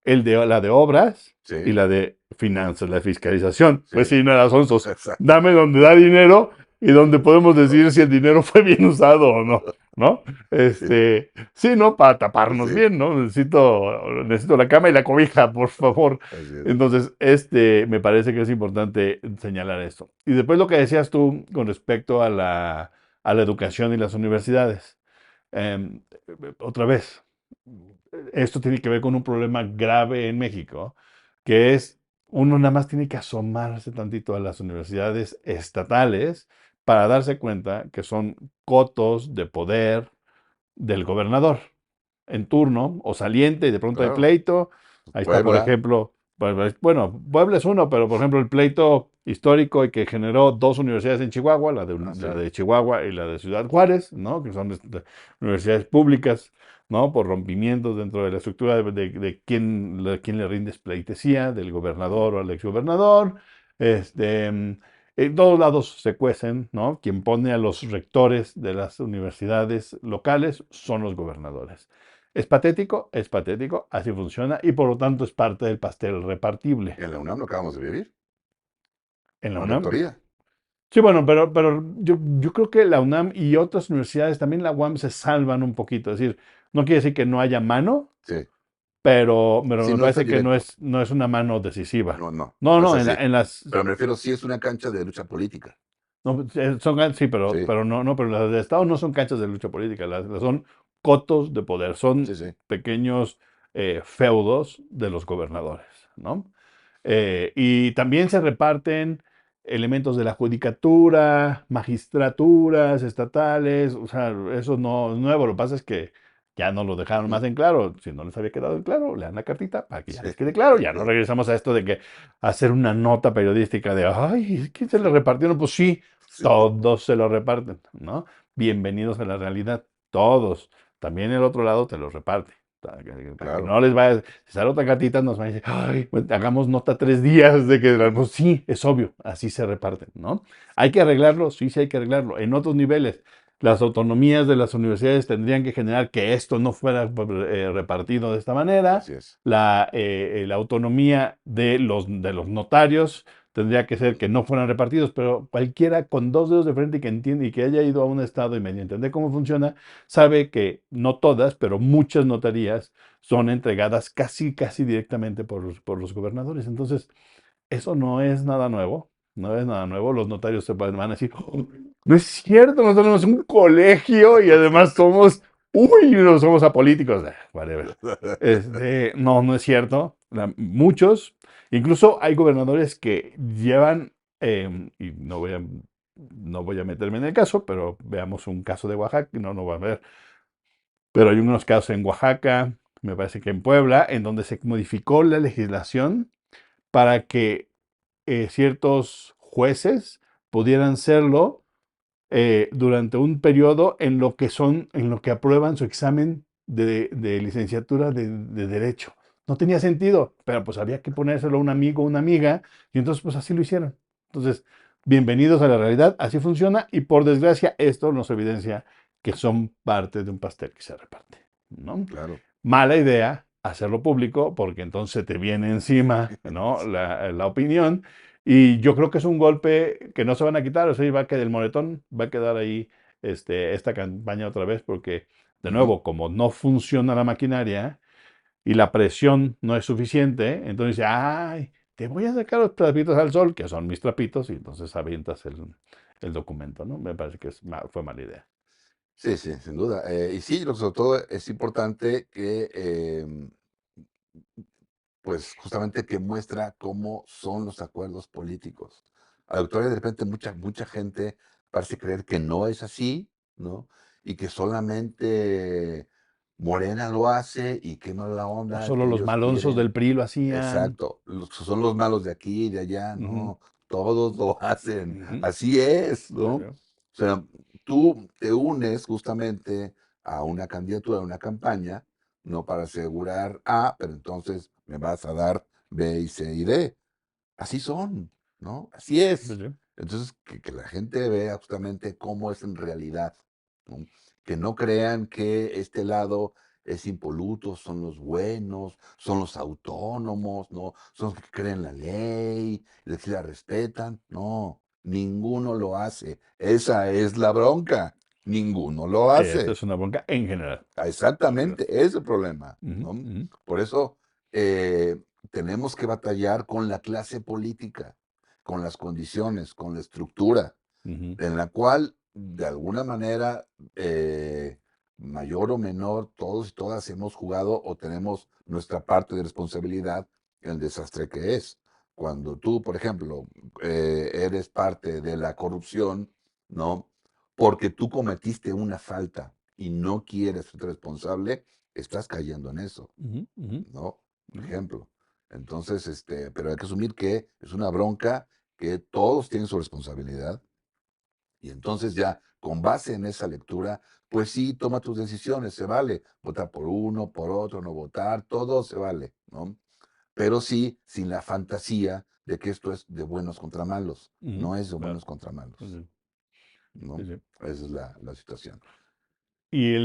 Speaker 2: la de obras y
Speaker 1: Sí,
Speaker 2: la de finanzas, la de fiscalización. Pues
Speaker 1: sí,
Speaker 2: sí, no era sonsos.
Speaker 1: exacto.
Speaker 2: Dame donde da dinero y donde podemos decir si el dinero fue bien usado o no, ¿no?
Speaker 1: Sí,
Speaker 2: Sí, ¿no? Para
Speaker 1: pues
Speaker 2: taparnos
Speaker 1: sí,
Speaker 2: bien, ¿no? Necesito la cama y la cobija, por favor.
Speaker 1: así es.
Speaker 2: Entonces, me parece que es importante señalar esto. Y después lo que decías tú con respecto a la educación y las universidades. Em, Otra vez, esto tiene que ver con un problema grave en México, que es uno nada más tiene que asomarse tantito a las universidades estatales para darse cuenta que son cotos de poder del gobernador en turno o saliente y de pronto hay
Speaker 1: Claro.
Speaker 2: pleito. Ahí está, por
Speaker 1: Puebla,
Speaker 2: ejemplo, bueno, Puebla es uno, pero por ejemplo el pleito histórico y que generó dos universidades en Chihuahua, la
Speaker 1: así,
Speaker 2: de Chihuahua y la de Ciudad Juárez, ¿no? Que son universidades públicas, ¿no? Por rompimientos dentro de la estructura de quién le rinde pleitesía, del
Speaker 1: ujú,
Speaker 2: gobernador o al exgobernador. Este, en todos lados se cuecen, ¿no? Quien pone a los rectores de las universidades locales son los gobernadores. Es patético, así funciona y por lo tanto es parte del pastel repartible
Speaker 1: en la UNAM lo acabamos de vivir,
Speaker 2: en la
Speaker 1: con
Speaker 2: UNAM.
Speaker 1: rectoría.
Speaker 2: Sí, bueno, pero yo creo que la UNAM y otras universidades, también la UAM, se salvan un poquito. Es decir, no quiere decir que no haya mano,
Speaker 1: Sí,
Speaker 2: pero
Speaker 1: sí,
Speaker 2: me
Speaker 1: no es tan
Speaker 2: parece que
Speaker 1: directo.
Speaker 2: no es una mano decisiva.
Speaker 1: No, no,
Speaker 2: No,
Speaker 1: no es
Speaker 2: no,
Speaker 1: así.
Speaker 2: en las
Speaker 1: Pero me refiero, sí es una cancha de lucha política.
Speaker 2: no, sí,
Speaker 1: Sí,
Speaker 2: pero las de Estado no son canchas de lucha política, son cotos de poder,
Speaker 1: sí,
Speaker 2: son
Speaker 1: sí,
Speaker 2: pequeños feudos de los gobernadores, ¿no? Y también se reparten elementos de la judicatura, magistraturas estatales, o sea, eso no es nuevo, lo que pasa es que ya no lo dejaron más
Speaker 1: ujú,
Speaker 2: en claro, si no les había quedado en claro, lean la cartita para que ya
Speaker 1: sí,
Speaker 2: les quede claro, ya no regresamos a esto de que hacer una nota periodística de, ay, es que se le repartieron, pues sí,
Speaker 1: sí,
Speaker 2: todos se lo reparten, ¿no? Bienvenidos a la realidad, todos, también el otro lado te lo reparte. Para que
Speaker 1: claro,
Speaker 2: no les vaya, si sale otra cartita, nos van a decir, ay, pues, hagamos nota 3 días de que, pues sí, es obvio, así se reparten, ¿no? Hay que arreglarlo, sí, sí hay que arreglarlo. En otros niveles, las autonomías de las universidades tendrían que generar que esto no fuera repartido de esta manera.
Speaker 1: así es.
Speaker 2: La autonomía de los notarios tendría que ser que no fueran repartidos, pero cualquiera con dos dedos de frente y que entiende y que haya ido a un estado y medio entender cómo funciona, sabe que no todas, pero muchas notarías son entregadas casi, casi directamente por los gobernadores. Entonces, eso no es nada nuevo, no es nada nuevo. Los notarios van a decir, "Oh, no es cierto, nosotros somos un colegio y además somos, uy, no somos apolíticos, whatever. No, no es cierto. Muchos, incluso hay gobernadores que llevan, y no voy a meterme en el caso, pero veamos un caso de Oaxaca, no, no va a ver, pero hay unos casos en Oaxaca, me parece que en Puebla, en donde se modificó la legislación para que ciertos jueces pudieran serlo durante un periodo en lo que aprueban su examen de licenciatura de Derecho. No tenía sentido, pero pues había que ponérselo a un amigo o una amiga, y entonces pues así lo hicieron. Entonces, bienvenidos a la realidad, así funciona, y por desgracia esto nos evidencia que son parte de un pastel que se reparte, ¿no?
Speaker 1: Claro,
Speaker 2: Mala idea hacerlo público porque entonces te viene encima, ¿no? La opinión, y yo creo que es un golpe que no se van a quitar, o sea, va a quedar el moretón, va a quedar ahí esta campaña otra vez, porque, de
Speaker 1: ujú,
Speaker 2: nuevo, como no funciona la maquinaria y la presión no es suficiente, entonces dice, ay, te voy a sacar los trapitos al sol, que son mis trapitos, y entonces avientas el documento, ¿no? Me parece que fue mala idea.
Speaker 1: sí, sí, sin duda. Y sí, sobre todo es importante que, pues justamente que muestra cómo son los acuerdos políticos. A la actualidad, de repente, mucha gente parece creer que no es así, ¿no? Y que solamente Morena lo hace y qué mala
Speaker 2: O
Speaker 1: onda
Speaker 2: solo
Speaker 1: que
Speaker 2: los
Speaker 1: ellos
Speaker 2: malonzos del
Speaker 1: quieren.
Speaker 2: PRI lo hacían.
Speaker 1: Exacto, son los malos de aquí y de allá,
Speaker 2: Ujú,
Speaker 1: no, todos lo hacen,
Speaker 2: ujú,
Speaker 1: así es,
Speaker 2: sí,
Speaker 1: ¿no? O sea, tú te unes justamente a una candidatura, a una campaña, no para asegurar A, pero entonces me vas a dar B y C y D. Así son, ¿no? Así
Speaker 2: sí,
Speaker 1: es.
Speaker 2: sí.
Speaker 1: Entonces, que la gente vea justamente cómo es en realidad, ¿no? Que no crean que este lado es impoluto, son los buenos, son los autónomos, ¿no? Son los que creen la ley, los que la respetan. No, Ninguno lo hace. Esa es la bronca. Ninguno lo
Speaker 2: Esta
Speaker 1: hace.
Speaker 2: es una bronca en general.
Speaker 1: Exactamente, ese es el problema,
Speaker 2: Ujú,
Speaker 1: ¿no?
Speaker 2: ujú,
Speaker 1: Por eso tenemos que batallar con la clase política, con las condiciones, con la estructura,
Speaker 2: ujú,
Speaker 1: en la cual, de alguna manera, mayor o menor, todos y todas hemos jugado o tenemos nuestra parte de responsabilidad en el desastre que es. Cuando tú, por ejemplo, eres parte de la corrupción, ¿no? Porque tú cometiste una falta y no quieres ser responsable, estás cayendo en eso,
Speaker 2: ujú, ujú,
Speaker 1: ¿no? Por
Speaker 2: ujú,
Speaker 1: ejemplo. Entonces, pero hay que asumir que es una bronca que todos tienen su responsabilidad y entonces ya, con base en esa lectura, pues sí, toma tus decisiones, se vale. Votar por uno, por otro, no votar, todo se vale, ¿no? Pero sí, sin la fantasía de que esto es de buenos contra malos.
Speaker 2: ujú,
Speaker 1: No es de
Speaker 2: claro.
Speaker 1: buenos contra
Speaker 2: Sí,
Speaker 1: malos,
Speaker 2: sí, sí,
Speaker 1: ¿no?
Speaker 2: sí.
Speaker 1: Esa es la situación.
Speaker 2: Y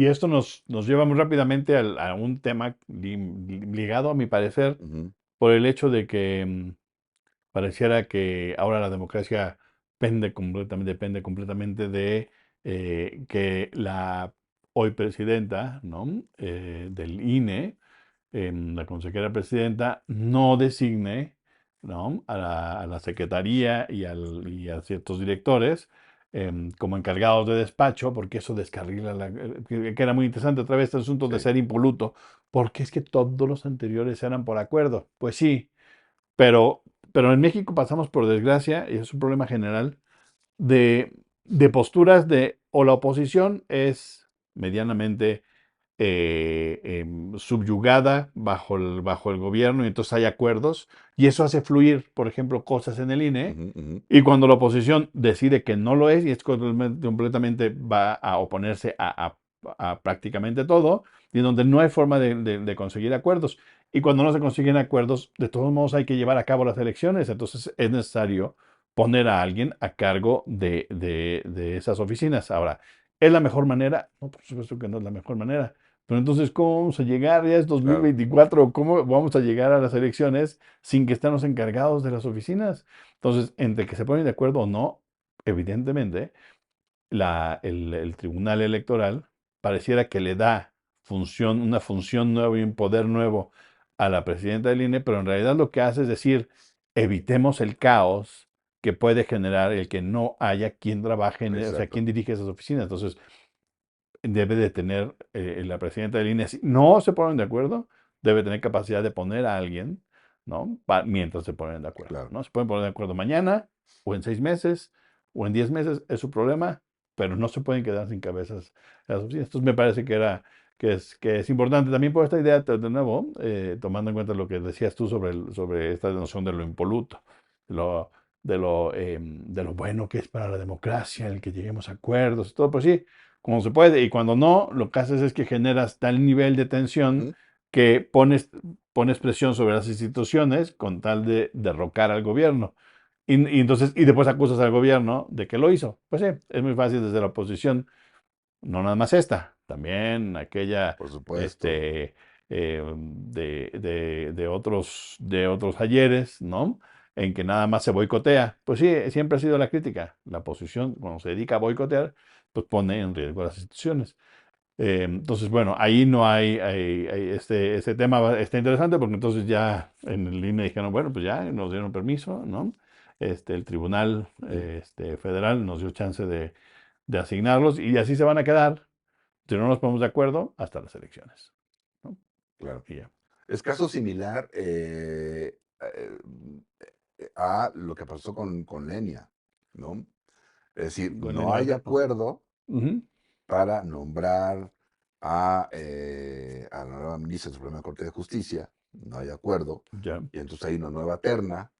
Speaker 2: esto nos lleva muy rápidamente a un tema ligado, a mi parecer,
Speaker 1: Ujú,
Speaker 2: por el hecho de que pareciera que ahora la democracia depende completamente de que la hoy presidenta, ¿no? Del INE, la consejera presidenta, no designe, ¿no? A la secretaría y a ciertos directores como encargados de despacho, porque eso descarrila que era muy interesante otra vez este asunto de
Speaker 1: sí,
Speaker 2: ser impoluto, porque es que todos los anteriores eran por acuerdo. Pues sí, pero, pero en México pasamos por desgracia, y es un problema general, de posturas de o la oposición es medianamente subyugada bajo el gobierno y entonces hay acuerdos y eso hace fluir, por ejemplo, cosas en el INE
Speaker 1: ujú, ujú,
Speaker 2: y cuando la oposición decide que no lo es y es completamente va a oponerse a prácticamente todo y donde no hay forma de conseguir acuerdos. Y cuando no se consiguen acuerdos, de todos modos hay que llevar a cabo las elecciones, entonces es necesario poner a alguien a cargo de esas oficinas. Ahora, ¿es la mejor manera? No, por supuesto que no es la mejor manera. Pero entonces, ¿cómo vamos a llegar? Ya es
Speaker 1: claro,
Speaker 2: 2024, ¿cómo vamos a llegar a las elecciones sin que estén los encargados de las oficinas? Entonces, entre que se ponen de acuerdo o no, evidentemente, el Tribunal Electoral pareciera que le da una función nueva y un poder nuevo a la presidenta del INE, pero en realidad lo que hace es decir, evitemos el caos que puede generar el que no haya quien trabaje, o sea,
Speaker 1: exacto,
Speaker 2: quien dirige esas oficinas. Entonces, debe de tener la presidenta del INE, si no se ponen de acuerdo, debe tener capacidad de poner a alguien, ¿no? Mientras se ponen de acuerdo,
Speaker 1: claro,
Speaker 2: ¿no? Se pueden poner de acuerdo mañana, o en 6 meses, o en 10 meses, es su problema, pero no se pueden quedar sin cabezas las oficinas. Entonces me parece que es importante también por esta idea, de nuevo, tomando en cuenta lo que decías tú sobre esta noción de lo impoluto, de lo, de lo bueno que es para la democracia, el que lleguemos a acuerdos y todo, pues sí, como se puede. Y cuando no, lo que haces es que generas tal nivel de tensión
Speaker 1: ujú,
Speaker 2: que pones presión sobre las instituciones con tal de derrocar al gobierno. Y después acusas al gobierno de que lo hizo. Pues sí, es muy fácil desde la oposición, no nada más esta, también aquella
Speaker 1: por supuesto,
Speaker 2: este, de otros ayeres, ¿no? En que nada más se boicotea. Pues sí, siempre ha sido la crítica. La oposición, cuando se dedica a boicotear, pues pone en riesgo a las instituciones. Entonces, bueno, ahí no este tema está interesante porque entonces ya en el INE dijeron, bueno, pues ya nos dieron permiso, ¿no? El Tribunal
Speaker 1: ujú,
Speaker 2: Federal nos dio chance de asignarlos y así se van a quedar, si no nos ponemos de acuerdo, hasta las elecciones, ¿no?
Speaker 1: claro.
Speaker 2: Y ya.
Speaker 1: Es caso similar a lo que pasó con Lenia, ¿no? Es decir,
Speaker 2: Con
Speaker 1: no
Speaker 2: Lenin
Speaker 1: hay
Speaker 2: Barca. Ajá.
Speaker 1: acuerdo
Speaker 2: Ujú,
Speaker 1: para nombrar a la nueva ministra de la Suprema Corte de Justicia, no hay acuerdo,
Speaker 2: ya.
Speaker 1: y entonces hay una nueva terna,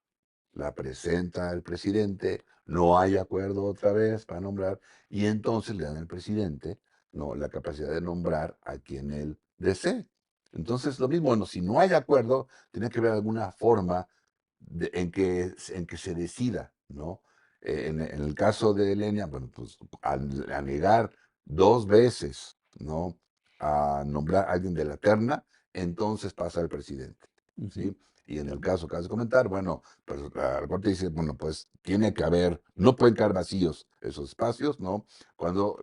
Speaker 1: la presenta el presidente, no hay acuerdo otra vez para nombrar, y entonces le dan al presidente, no, la capacidad de nombrar a quien él desee. Entonces, lo mismo, bueno, si no hay acuerdo, tiene que haber alguna forma en que se decida, ¿no? En el caso de Elenia, bueno, pues al negar 2 veces, ¿no? A nombrar a alguien de la terna, entonces pasa al presidente.
Speaker 2: Ujú.
Speaker 1: ¿sí? Y en el caso que acabas de comentar, bueno, pues la Corte dice, bueno, pues tiene que haber, no pueden quedar vacíos esos espacios, ¿no? Cuando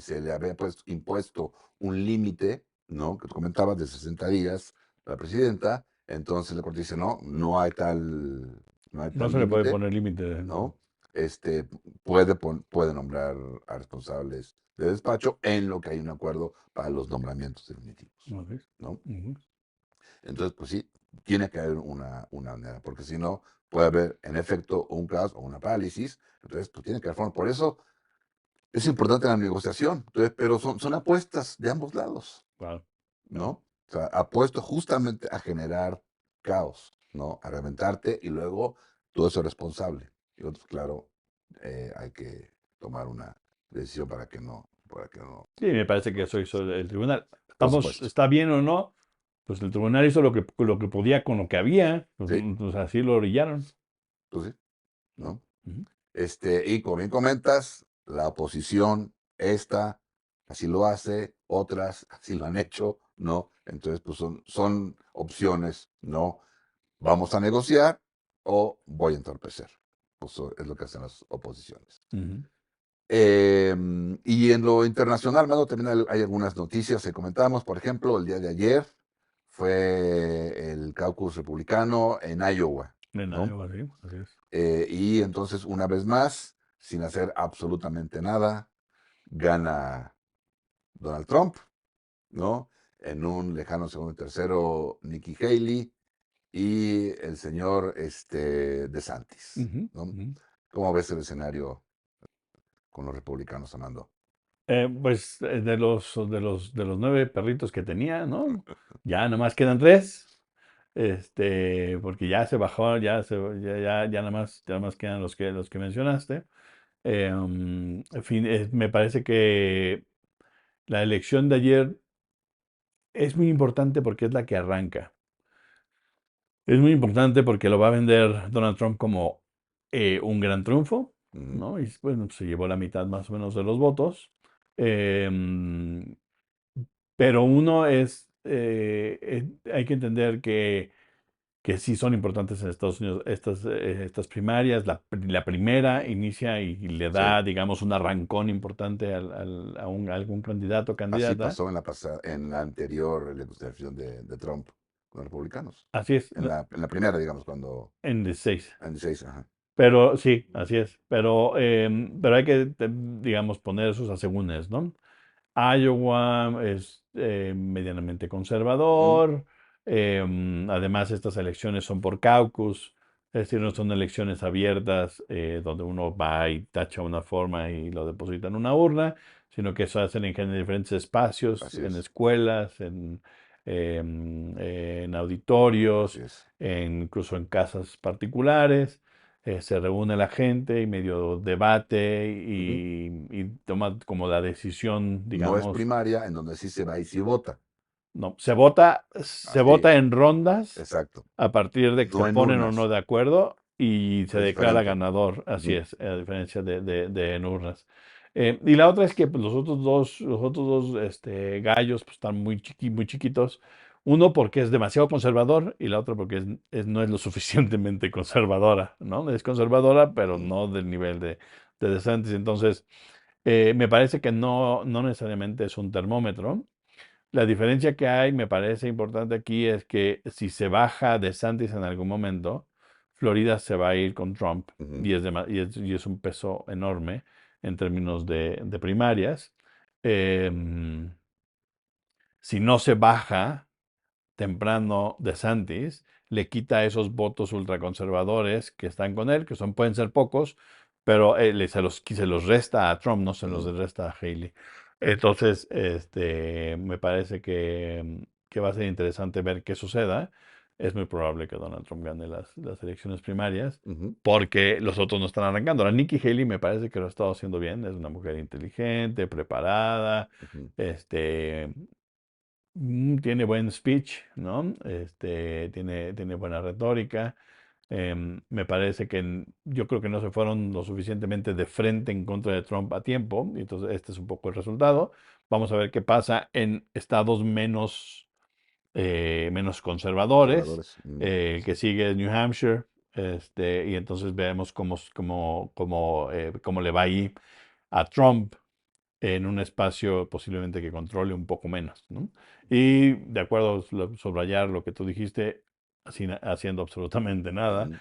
Speaker 1: se le había pues impuesto un límite, ¿no? Que tú comentabas de 60 días a la presidenta, entonces la Corte dice, no, no hay
Speaker 2: No
Speaker 1: tal
Speaker 2: se le puede
Speaker 1: límite,
Speaker 2: poner límite.
Speaker 1: ¿no? Este, puede nombrar a responsables de despacho en lo que hay un acuerdo para los nombramientos definitivos,
Speaker 2: Ok.
Speaker 1: ¿no?
Speaker 2: Ujú.
Speaker 1: Entonces, pues sí, tiene que haber una manera, porque si no, puede haber en efecto un caos o una parálisis. Entonces, pues tiene que haber forma. Por eso es importante la negociación. Entonces, pero son apuestas de ambos lados,
Speaker 2: Claro,
Speaker 1: ¿no?
Speaker 2: claro.
Speaker 1: O sea, apuesto justamente a generar caos, ¿no? A reventarte y luego tú eres responsable. Y otros, claro, hay que tomar una decisión para que no
Speaker 2: Sí, me parece que eso hizo
Speaker 1: pase.
Speaker 2: el tribunal.
Speaker 1: Por
Speaker 2: Estamos,
Speaker 1: supuesto.
Speaker 2: está bien o no, pues el tribunal hizo lo que podía con lo que había, pues,
Speaker 1: Sí,
Speaker 2: pues así lo orillaron,
Speaker 1: pues sí,
Speaker 2: ¿no?
Speaker 1: ¿no?
Speaker 2: Ujú.
Speaker 1: Y como bien comentas, la oposición, esta, así lo hace, otras así lo han hecho, ¿no? Entonces, pues son opciones, ¿no? Vamos a negociar o voy a entorpecer. Pues es lo que hacen las oposiciones.
Speaker 2: Ujú.
Speaker 1: Y en lo internacional, Mano, también hay algunas noticias que comentamos. Por ejemplo, el día de ayer fue el caucus republicano en Iowa,
Speaker 2: De nada,
Speaker 1: ¿no?
Speaker 2: igual, sí, así es.
Speaker 1: Y entonces, una vez más, sin hacer absolutamente nada, gana Donald Trump, ¿no? En un lejano segundo y tercero, Nikki Haley y el señor DeSantis,
Speaker 2: Ujú,
Speaker 1: ¿no?
Speaker 2: ujú.
Speaker 1: ¿Cómo ves el escenario con los republicanos, Amando?
Speaker 2: Pues de los 9 perritos que tenía, ¿no? Ya nomás quedan 3. Porque ya se bajó, ya nada más quedan los que mencionaste. En fin, me parece que la elección de ayer es muy importante porque es la que arranca. Es muy importante porque lo va a vender Donald Trump como un gran triunfo,
Speaker 1: Ujú.
Speaker 2: ¿no? Y bueno, se llevó la mitad más o menos de los votos. Em, pero hay que entender que sí son importantes en Estados Unidos estas primarias. La primera inicia y le
Speaker 1: Sí,
Speaker 2: da, digamos, un arrancón importante a algún candidato o
Speaker 1: así
Speaker 2: candidata.
Speaker 1: pasó en la anterior elección de Trump con los republicanos.
Speaker 2: Así es,
Speaker 1: En la primera, digamos, cuando
Speaker 2: en 16.
Speaker 1: en 16, ajá.
Speaker 2: Pero sí, así es. Pero hay que, digamos, poner sus asegúnes, ¿no? Iowa es medianamente
Speaker 1: Ujú.
Speaker 2: conservador. Además, estas elecciones son por caucus, es decir, no son elecciones abiertas donde uno va y tacha una forma y lo deposita en una urna, sino que se hacen en diferentes espacios,
Speaker 1: Así
Speaker 2: en
Speaker 1: es,
Speaker 2: escuelas, en
Speaker 1: así
Speaker 2: auditorios,
Speaker 1: es.
Speaker 2: incluso en casas particulares. Se reúne la gente y medio debate
Speaker 1: Ujú.
Speaker 2: y toma como la decisión,
Speaker 1: No es
Speaker 2: digamos,
Speaker 1: primaria, en donde sí se va y sí vota.
Speaker 2: no, se vota
Speaker 1: Así,
Speaker 2: en rondas
Speaker 1: exacto.
Speaker 2: a partir de que se
Speaker 1: No en
Speaker 2: ponen o no
Speaker 1: urnas,
Speaker 2: de acuerdo y se
Speaker 1: es
Speaker 2: declara
Speaker 1: diferente.
Speaker 2: ganador, así
Speaker 1: Ujú,
Speaker 2: es, a diferencia de en urnas. Y la otra es que pues, los otros dos gallos pues, están muy chiquitos. Uno porque es demasiado conservador y la otra porque no es lo suficientemente conservadora, ¿no? Es conservadora, pero
Speaker 1: ujú,
Speaker 2: no del nivel de DeSantis. Entonces, me parece que no necesariamente es un termómetro. La diferencia que hay, me parece importante aquí, es que si se baja DeSantis en algún momento, Florida se va a ir con Trump
Speaker 1: ujú,
Speaker 2: y es un peso enorme en términos de primarias. Em, si no se baja, temprano DeSantis le quita esos votos ultraconservadores que están con él, que pueden ser pocos, pero se los resta a Trump, no se los
Speaker 1: ujú,
Speaker 2: resta a Haley. Entonces, me parece que va a ser interesante ver qué suceda. Es muy probable que Donald Trump gane las elecciones primarias,
Speaker 1: ujú,
Speaker 2: porque los otros no están arrancando. La Nikki Haley me parece que lo ha estado haciendo bien, es una mujer inteligente, preparada,
Speaker 1: ujú,
Speaker 2: este, tiene buen speech, ¿no? Tiene buena retórica. Me parece que yo creo que no se fueron lo suficientemente de frente en contra de Trump a tiempo, y entonces este es un poco el resultado. Vamos a ver qué pasa en estados menos menos conservadores.
Speaker 1: conservadores.
Speaker 2: El que sigue es New Hampshire. Y entonces veremos cómo le va ahí a Trump en un espacio posiblemente que controle un poco menos, ¿no? Y de acuerdo, subrayar lo que tú dijiste, haciendo absolutamente nada,
Speaker 1: Ujú,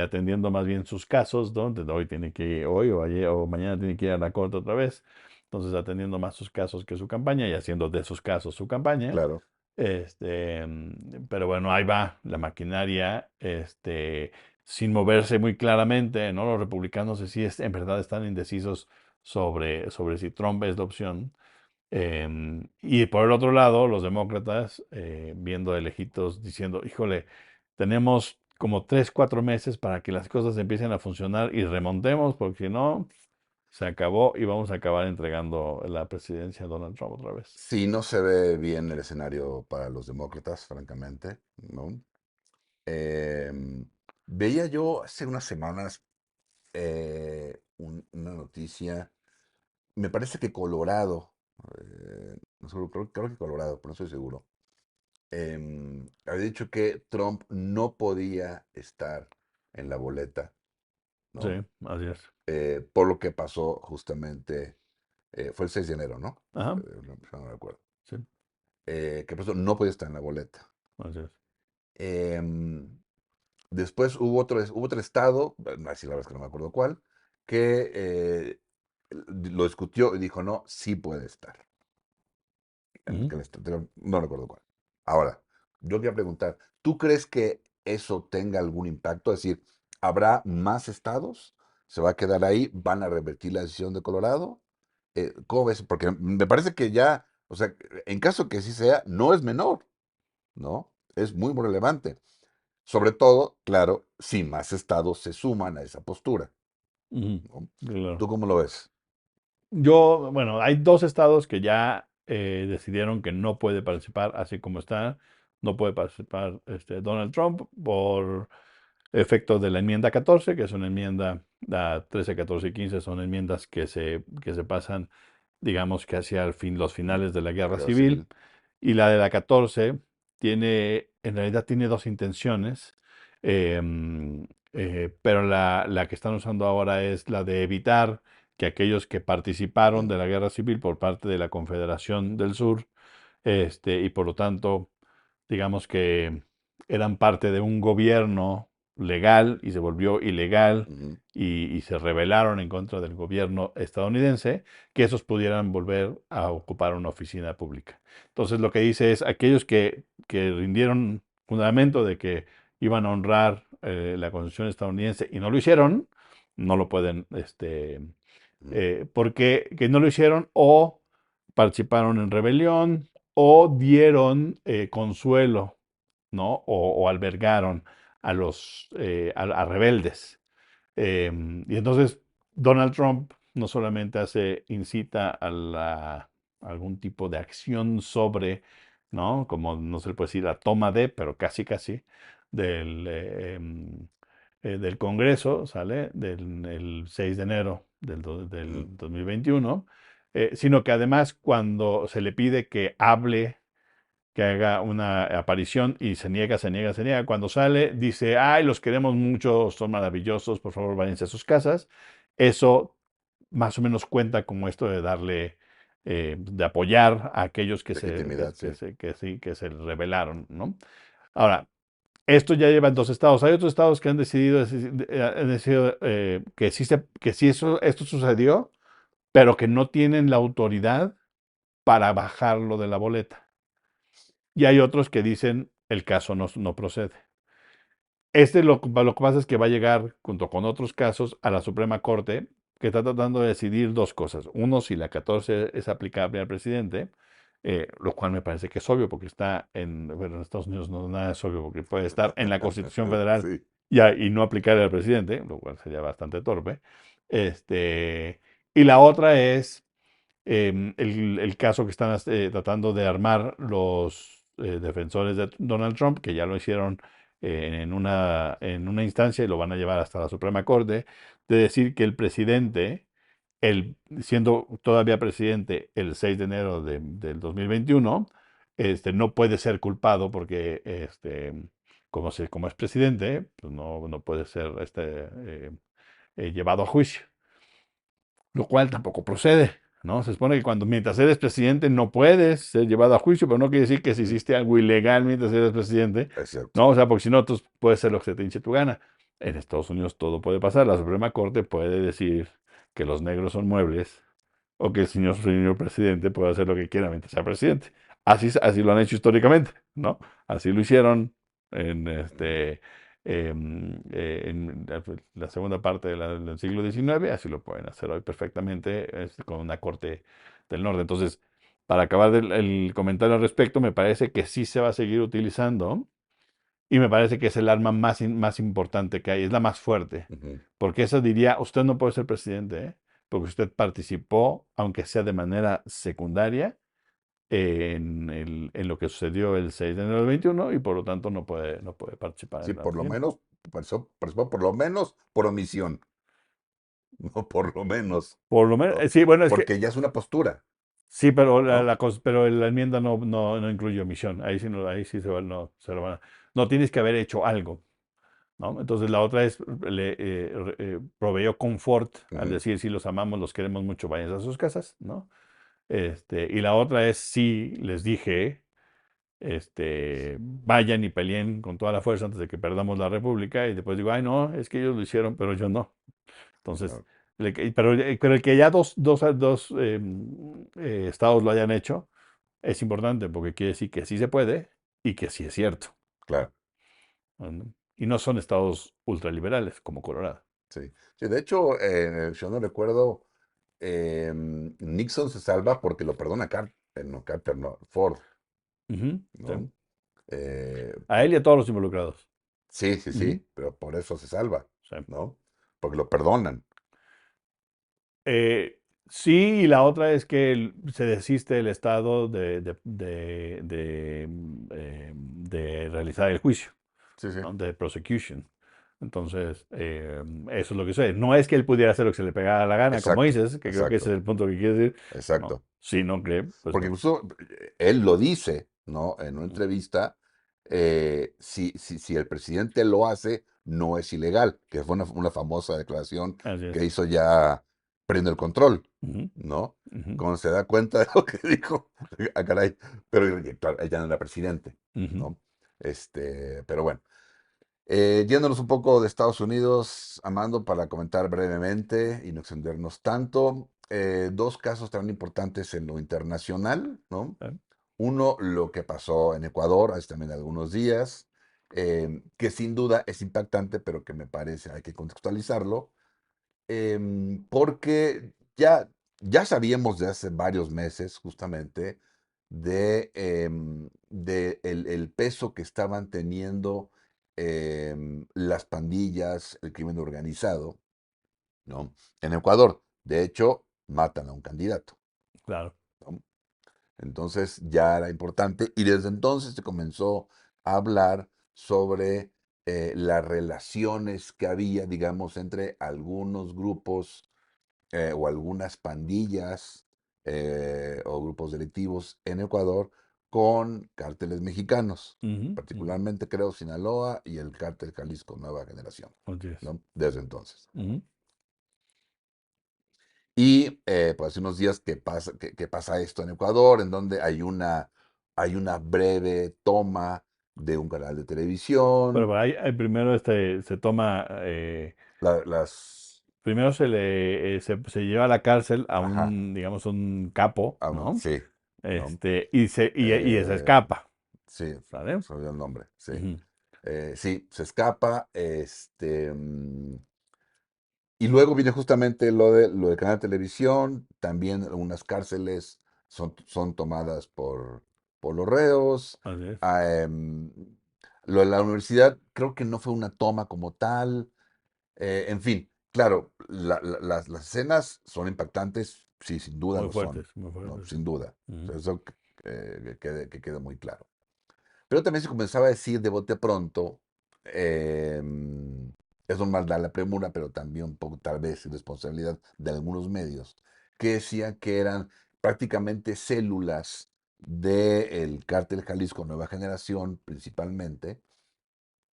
Speaker 2: atendiendo más bien sus casos, ¿no? Hoy tiene que, hoy o ayer o mañana tiene que ir a la corte otra vez, entonces atendiendo más sus casos que su campaña y haciendo de esos casos su campaña.
Speaker 1: claro.
Speaker 2: Pero bueno, ahí va la maquinaria, sin moverse muy claramente, ¿no? Los republicanos sí en verdad están indecisos sobre si Trump es la opción. Y por el otro lado, los demócratas, viendo de lejitos, diciendo, híjole, tenemos como 3, 4 meses para que las cosas empiecen a funcionar y remontemos, porque si no, se acabó y vamos a acabar entregando la presidencia a Donald Trump otra vez.
Speaker 1: Sí, no se ve bien el escenario para los demócratas, francamente, ¿no? Em, Veía yo hace unas semanas una noticia, me parece que Colorado, no sé, creo que Colorado, pero no estoy seguro, había dicho que Trump no podía estar en la boleta,
Speaker 2: Sí,
Speaker 1: ¿no?
Speaker 2: así es.
Speaker 1: Por lo que pasó justamente, fue el 6 de enero, ¿no?
Speaker 2: Ajá,
Speaker 1: No recuerdo.
Speaker 2: sí,
Speaker 1: Que por eso no podía estar en la boleta.
Speaker 2: así es.
Speaker 1: Em, Después hubo otro estado, así la verdad es que no me acuerdo cuál, que lo discutió y dijo, no, sí puede estar. En
Speaker 2: Ujú,
Speaker 1: aquel estado, no recuerdo cuál. Ahora, yo quería preguntar, ¿tú crees que eso tenga algún impacto? Es decir, ¿habrá más estados? ¿Se va a quedar ahí? ¿Van a revertir la decisión de Colorado? ¿Cómo ves? Porque me parece que ya, o sea, en caso que sí sea, no es menor, ¿no? Es muy, muy relevante. Sobre todo, claro, si más estados se suman a esa postura,
Speaker 2: ujú,
Speaker 1: ¿no?
Speaker 2: claro.
Speaker 1: ¿Tú cómo lo ves?
Speaker 2: Bueno, hay 2 estados que ya decidieron que no puede participar, así como está, no puede participar Donald Trump por efecto de la enmienda 14, que es una enmienda, la 13, 14 y 15 son enmiendas que se pasan, digamos que hacia los
Speaker 1: Mm,
Speaker 2: finales de la
Speaker 1: La
Speaker 2: guerra
Speaker 1: guerra
Speaker 2: civil,
Speaker 1: civil.
Speaker 2: y la de la 14 en realidad tiene dos intenciones, pero la que están usando ahora es la de evitar que aquellos que participaron de
Speaker 1: Mm,
Speaker 2: la guerra civil por parte de la Confederación del Sur, y por lo tanto, digamos que eran parte de un gobierno legal y se volvió ilegal
Speaker 1: ujú,
Speaker 2: y se rebelaron en contra del gobierno estadounidense, que esos pudieran volver a ocupar una oficina pública. Entonces lo que dice es aquellos que rindieron fundamento de que iban a honrar la Constitución estadounidense y no lo hicieron, no lo pueden,
Speaker 1: ujú,
Speaker 2: porque que no lo hicieron o participaron en rebelión o dieron consuelo, ¿no? O albergaron a rebeldes. Y entonces Donald Trump no solamente incita a algún tipo de acción sobre, ¿no? Como no se le puede decir la toma de, pero casi casi, del Congreso, ¿sale? El 6 de enero
Speaker 1: ujú,
Speaker 2: del 2021, sino que además cuando se le pide que hable, que haga una aparición y se niega, se niega, se niega. Cuando sale, dice, ay, los queremos mucho, son maravillosos, por favor, váyanse a sus casas. Eso más o menos cuenta como esto de darle, de apoyar a aquellos que se,
Speaker 1: legitimidad, sí.
Speaker 2: sí, que se rebelaron, ¿no? Ahora, esto ya lleva en 2 estados. Hay otros estados que han decidido que sí esto sucedió, pero que no tienen la autoridad para bajarlo de la boleta. Y hay otros que dicen el caso no procede. Lo que pasa es que va a llegar, junto con otros casos, a la Suprema Corte, que está tratando de decidir dos cosas. Uno, si la 14 es aplicable al presidente, lo cual me parece que es obvio, porque bueno, en Estados Unidos no nada es obvio, porque puede estar en la Constitución Federal
Speaker 1: Sí.
Speaker 2: y no aplicarle al presidente, lo cual sería bastante torpe. Y la otra es el caso que están tratando de armar los defensores de Donald Trump, que ya lo hicieron en una instancia y lo van a llevar hasta la Suprema Corte, de decir que el presidente, siendo todavía presidente el 6 de enero del 2021, no puede ser culpado porque, como es presidente, pues no puede ser llevado a juicio, lo cual tampoco procede, ¿no? Se supone que mientras eres presidente no puedes ser llevado a juicio, pero no quiere decir que si
Speaker 1: Mm,
Speaker 2: hiciste algo ilegal mientras eres presidente,
Speaker 1: es cierto.
Speaker 2: ¿no? O sea, porque si no, tú puedes ser lo que se te hinche tu gana. En Estados Unidos todo puede pasar. La Suprema Corte puede decir que los negros son muebles o que el señor presidente puede hacer lo que quiera mientras sea presidente. Así lo han hecho históricamente, ¿no? Así lo hicieron en,
Speaker 1: Ujú.
Speaker 2: la segunda parte del siglo XIX, así lo pueden hacer hoy perfectamente con una corte del norte. Entonces, para acabar el comentario al respecto, me parece que sí se va a seguir utilizando y me parece que es el arma más importante que hay, es la más fuerte.
Speaker 1: Ujú.
Speaker 2: Porque esa diría, usted no puede ser presidente, ¿eh? Porque usted participó, aunque sea de manera secundaria, en lo que sucedió el 6 de enero del 21 y por lo tanto no puede participar
Speaker 1: Sí,
Speaker 2: en la
Speaker 1: por lo
Speaker 2: siguiente.
Speaker 1: menos, participó por lo menos por omisión, no por lo menos,
Speaker 2: Por lo menos,
Speaker 1: ¿no?
Speaker 2: sí, bueno, es que
Speaker 1: Porque ya es una postura,
Speaker 2: sí, pero
Speaker 1: ¿no?
Speaker 2: pero la enmienda no incluye omisión. Ahí sí, ahí sí no, se lo van no tienes que haber hecho algo, ¿no? Entonces la otra es, proveyó confort al
Speaker 1: Ujú,
Speaker 2: decir, si los amamos, los queremos mucho, vayan a sus casas, ¿no? Y la otra es, sí, les dije, vayan y peleen con toda la fuerza antes de que perdamos la república, y después digo, ay, no, es que ellos lo hicieron, pero yo no. Entonces,
Speaker 1: claro,
Speaker 2: pero el que ya dos estados lo hayan hecho es importante porque quiere decir que sí se puede y que sí es cierto,
Speaker 1: claro,
Speaker 2: ¿no? Y no son estados ultraliberales como Colorado.
Speaker 1: sí. Sí, de hecho, yo no recuerdo, Nixon se salva porque lo perdona no, Carter, no, Ford,
Speaker 2: Ujú, sí.
Speaker 1: ¿no? Eh,
Speaker 2: A él y a todos los involucrados.
Speaker 1: sí, sí,
Speaker 2: Ujú,
Speaker 1: sí, pero por eso se salva,
Speaker 2: sí.
Speaker 1: ¿no? Porque lo perdonan.
Speaker 2: Sí, y la otra es que se desiste el Estado de realizar el juicio,
Speaker 1: Sí, sí,
Speaker 2: ¿no? De prosecution. Entonces, eso es lo que sucede. No es que él pudiera hacer lo que se le pegara la gana, como
Speaker 1: exacto,
Speaker 2: dices, que creo que ese
Speaker 1: exacto,
Speaker 2: es el punto que quiere decir, ¿no?
Speaker 1: exacto.
Speaker 2: Sino que, pues
Speaker 1: Porque
Speaker 2: no.
Speaker 1: incluso él lo dice, ¿no? En una entrevista, si el presidente lo hace, no es ilegal, que fue una famosa declaración
Speaker 2: Así
Speaker 1: que
Speaker 2: es.
Speaker 1: hizo ya Prende el Control,
Speaker 2: Ujú,
Speaker 1: ¿no?
Speaker 2: ujú,
Speaker 1: Cuando se da cuenta de lo que dijo, ah, caray, pero claro, él ya no era presidente,
Speaker 2: ujú.
Speaker 1: ¿no? Pero bueno. Yéndonos un poco de Estados Unidos, Amando, para comentar brevemente y no extendernos tanto, dos casos tan importantes en lo internacional, ¿no?
Speaker 2: Eh,
Speaker 1: Uno, lo que pasó en Ecuador hace también algunos días, que sin duda es impactante, pero que me parece hay que contextualizarlo, porque ya sabíamos de hace varios meses justamente de el peso que estaban teniendo, las pandillas, el crimen organizado, ¿no? En Ecuador. De hecho, matan a un candidato,
Speaker 2: claro.
Speaker 1: ¿no? Entonces ya era importante y desde entonces se comenzó a hablar sobre, las relaciones que había, digamos, entre algunos grupos, o algunas pandillas, o grupos delictivos en Ecuador con cárteles mexicanos,
Speaker 2: Ujú, ujú.
Speaker 1: particularmente creo Sinaloa y el cártel Jalisco Nueva Generación,
Speaker 2: Así es.
Speaker 1: ¿no? Desde entonces.
Speaker 2: Ujú.
Speaker 1: Y pues hace unos días que pasa esto en Ecuador, en donde hay una breve toma de un canal de
Speaker 2: Pero
Speaker 1: televisión,
Speaker 2: ahí primero se toma,
Speaker 1: las,
Speaker 2: primero se lleva a la cárcel a
Speaker 1: ajá,
Speaker 2: digamos, un capo, ¿no?
Speaker 1: sí, ¿no?
Speaker 2: Y se
Speaker 1: Eh,
Speaker 2: escapa,
Speaker 1: sí,
Speaker 2: ¿sale?
Speaker 1: se me olvidó el nombre, sí.
Speaker 2: Ujú,
Speaker 1: Sí, se escapa, y luego viene justamente lo del canal de televisión, también algunas cárceles son tomadas por los reos.
Speaker 2: así es.
Speaker 1: Lo de la universidad creo que no fue una toma como tal. En fin, claro, las escenas son impactantes, sí, sin duda
Speaker 2: Muy
Speaker 1: lo son,
Speaker 2: fuertes, muy
Speaker 1: ¿no?
Speaker 2: fuertes.
Speaker 1: Sin duda. O
Speaker 2: Ujú,
Speaker 1: sea, eso que quede muy claro. Pero también se comenzaba a decir de bote pronto, es normal dar la premura, pero también un poco tal vez irresponsabilidad de algunos medios, que decían que eran prácticamente células del cártel Jalisco Nueva Generación, principalmente,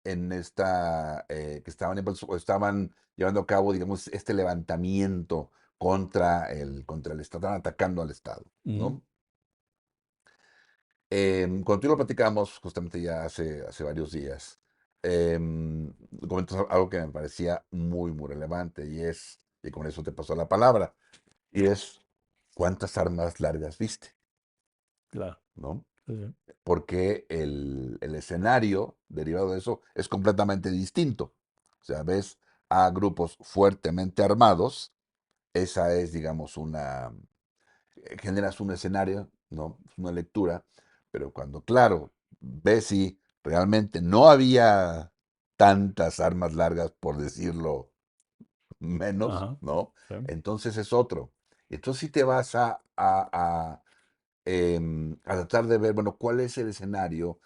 Speaker 1: en que estaban llevando a cabo, digamos, este levantamiento contra el Estado, estaban atacando al Estado,
Speaker 2: Ujú,
Speaker 1: ¿no? Cuando tú lo platicamos, justamente ya hace varios días, comentas algo que me parecía muy, muy relevante, y con eso te pasó la palabra, y es, ¿cuántas armas largas viste?
Speaker 2: claro.
Speaker 1: ¿No?
Speaker 2: Sí, sí.
Speaker 1: Porque el escenario derivado de eso es completamente distinto. O sea, ves a grupos fuertemente armados, esa es, digamos, generas un escenario, ¿no? Es una lectura, pero cuando, claro, ves si realmente no había tantas armas largas, por decirlo menos,
Speaker 2: Ajá.
Speaker 1: ¿no?
Speaker 2: Sí.
Speaker 1: Entonces es otro. Entonces si te vas a tratar de ver, bueno, cuál es el escenario,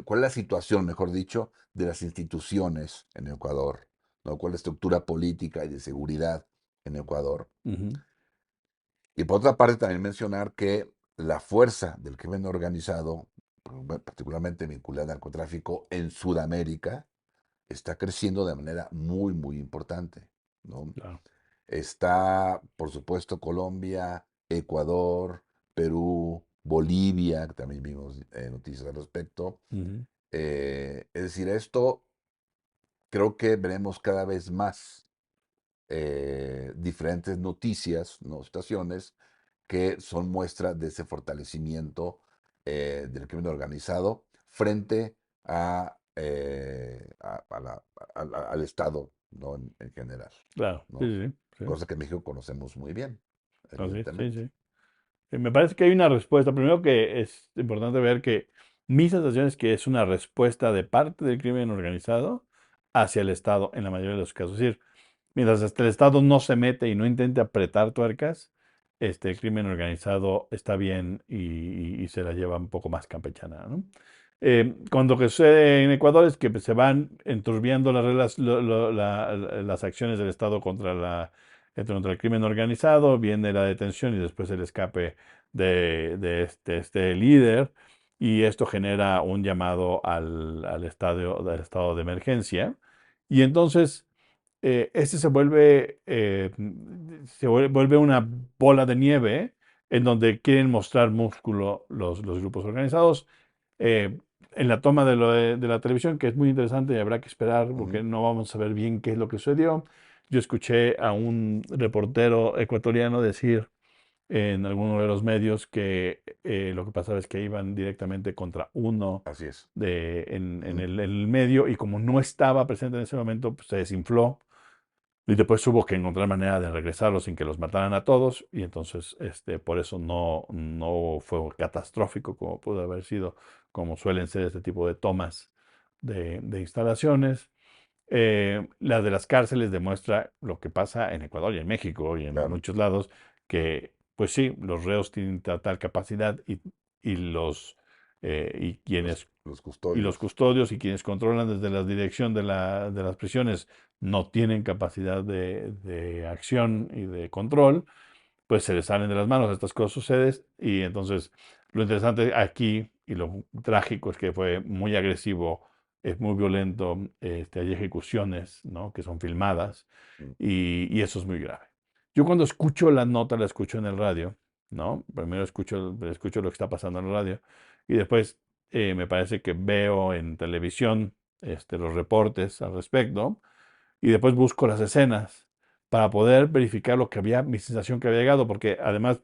Speaker 1: cuál es la situación, mejor dicho, de las instituciones en Ecuador, ¿no? Cuál es la estructura política y de seguridad en Ecuador.
Speaker 2: Ujú,
Speaker 1: Y por otra parte, también mencionar que la fuerza del crimen organizado, particularmente vinculada al narcotráfico en Sudamérica, está creciendo de manera muy, muy importante, ¿no?
Speaker 2: claro.
Speaker 1: Está, por supuesto, Colombia, Ecuador, Perú, Bolivia, que también vimos noticias al respecto.
Speaker 2: Ujú,
Speaker 1: Es decir, esto creo que veremos cada vez más diferentes noticias, no situaciones, que son muestra de ese fortalecimiento del crimen organizado frente al Estado, ¿no? En general,
Speaker 2: claro. Sí,
Speaker 1: ¿no?
Speaker 2: sí, sí.
Speaker 1: Cosa que en México conocemos muy bien,
Speaker 2: Así es, sí,
Speaker 1: evidentemente.
Speaker 2: sí. Me parece que hay una respuesta. Primero que es importante ver que mi sensación es que es una respuesta de parte del crimen organizado hacia el Estado en la mayoría de los casos. Es decir, mientras hasta el Estado no se mete y no intente apretar tuercas, el crimen organizado está bien y se la lleva un poco más campechana, ¿no? Cuando lo que sucede en Ecuador es que pues, se van enturbiando las acciones del Estado contra el crimen organizado, viene la detención y después el escape de este líder, y esto genera un llamado al estado de emergencia. Y entonces este se vuelve una bola de nieve en donde quieren mostrar músculo los grupos organizados. Eh, en la toma de la televisión, que es muy interesante y habrá que esperar porque
Speaker 1: Ujú,
Speaker 2: no vamos a saber bien qué es lo que sucedió. Yo escuché a un reportero ecuatoriano decir en alguno de los medios que lo que pasaba es que iban directamente contra uno
Speaker 1: así es.
Speaker 2: en
Speaker 1: Ujú,
Speaker 2: el medio, y como no estaba presente en ese momento, pues se desinfló y después hubo que encontrar manera de regresarlos sin que los mataran a todos, y entonces por eso no fue catastrófico como pudo haber sido, como suelen ser este tipo de tomas de instalaciones. La de las cárceles demuestra lo que pasa en Ecuador y en México y en
Speaker 1: claro,
Speaker 2: muchos lados, que pues sí, los reos tienen tal capacidad, y y
Speaker 1: los,
Speaker 2: quienes
Speaker 1: los
Speaker 2: y los
Speaker 1: custodios,
Speaker 2: custodios y quienes controlan desde la dirección de las prisiones no tienen capacidad de acción y de control, pues se les salen de las manos estas cosas suceden. Y entonces lo interesante aquí y lo trágico es que fue muy agresivo, es muy violento, hay ejecuciones, ¿no? Que son filmadas,
Speaker 1: mm,
Speaker 2: y eso es muy grave. Yo cuando escucho la nota, la escucho en el radio, ¿no? Primero escucho lo que está pasando en el radio y después me parece que veo en televisión los reportes al respecto, y después busco las escenas para poder verificar lo que había, mi sensación que había llegado, porque además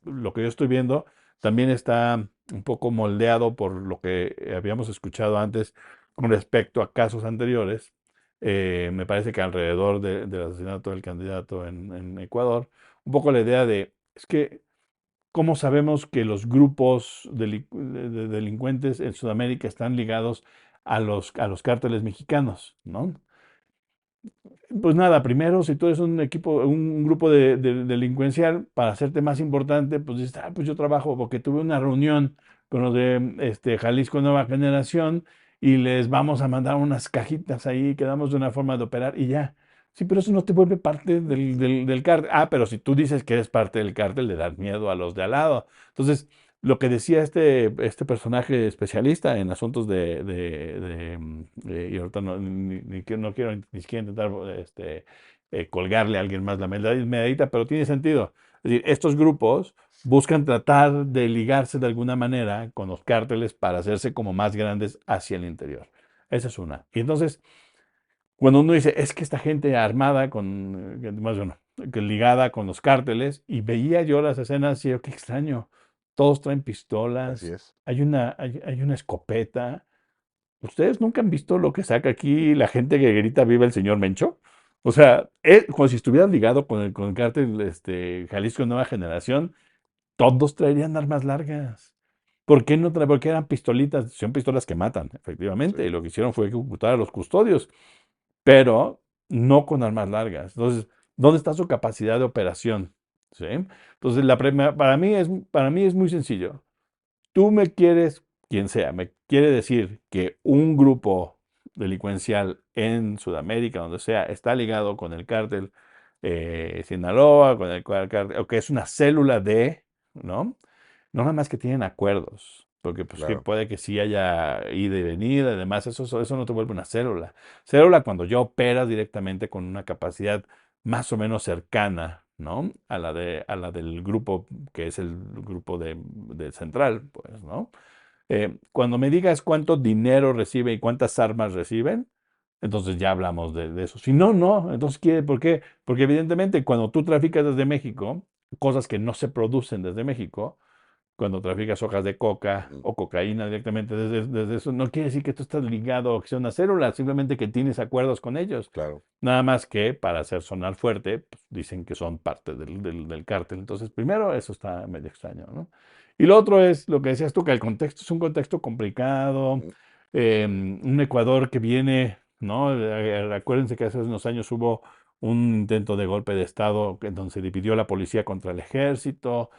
Speaker 2: lo que yo estoy viendo también está un poco moldeado por lo que habíamos escuchado antes con respecto a casos anteriores. Me parece que alrededor del asesinato del candidato en Ecuador, un poco la idea es que, ¿cómo sabemos que los grupos de delincuentes en Sudamérica están ligados a los cárteles mexicanos, ¿no? Pues nada, primero, si tú eres un equipo, un grupo de delincuencial, para hacerte más importante, pues dices, pues yo trabajo porque tuve una reunión con los de Jalisco Nueva Generación y les vamos a mandar unas cajitas ahí, quedamos de una forma de operar y ya. Sí, pero eso no te vuelve parte del cártel. Ah, pero si tú dices que eres parte del cártel, le das miedo a los de al lado. Entonces, lo que decía este personaje especialista en asuntos y ahorita no quiero ni siquiera intentar colgarle a alguien más la medallita, pero tiene sentido. Es decir, estos grupos buscan tratar de ligarse de alguna manera con los cárteles para hacerse como más grandes hacia el interior. Esa es una. Y entonces, cuando uno dice, es que esta gente armada más bueno, que ligada con los cárteles, y veía yo las escenas y yo, qué extraño, todos traen
Speaker 1: Así
Speaker 2: pistolas,
Speaker 1: es.
Speaker 2: hay una escopeta. ¿Ustedes nunca han visto lo que saca aquí la gente que grita viva el señor Mencho? O sea, es como si estuvieran ligado con el cártel Jalisco Nueva Generación, todos traerían armas largas. ¿Por qué no Porque eran pistolitas, son pistolas que matan, efectivamente, y
Speaker 1: Sí,
Speaker 2: lo que hicieron fue ejecutar a los custodios, pero no con armas largas. Entonces, ¿dónde está su capacidad de operación? ¿Sí? Entonces, para mí es muy sencillo. Tú me quieres, quien sea, me quiere decir que un grupo delincuencial en Sudamérica, donde sea, está ligado con el cártel Sinaloa, con el cártel, o que es una célula ¿no? No nada más que tienen acuerdos, porque pues que
Speaker 1: claro,
Speaker 2: puede que sí haya ida y venida, además eso no te vuelve una célula. Célula cuando ya operas directamente con una capacidad más o menos cercana, ¿no? A la del grupo que es el grupo de central, pues, ¿no? Cuando me digas cuánto dinero recibe y cuántas armas reciben, entonces ya hablamos de eso. Si no, no. Entonces, ¿por qué? Porque evidentemente cuando tú traficas desde México, cosas que no se producen desde México, cuando traficas hojas de coca
Speaker 1: ujú,
Speaker 2: o cocaína directamente desde eso, no quiere decir que tú estás ligado a que sea una célula, simplemente que tienes acuerdos con ellos.
Speaker 1: claro,
Speaker 2: Nada más que para hacer sonar fuerte, pues, dicen que son parte del cártel. Entonces, primero, eso está medio extraño, ¿no? Y lo otro es lo que decías tú, que el contexto es un contexto complicado,
Speaker 1: mm,
Speaker 2: un Ecuador que viene, ¿no? Acuérdense que hace unos años hubo un intento de golpe de Estado en donde se dividió la policía contra el ejército,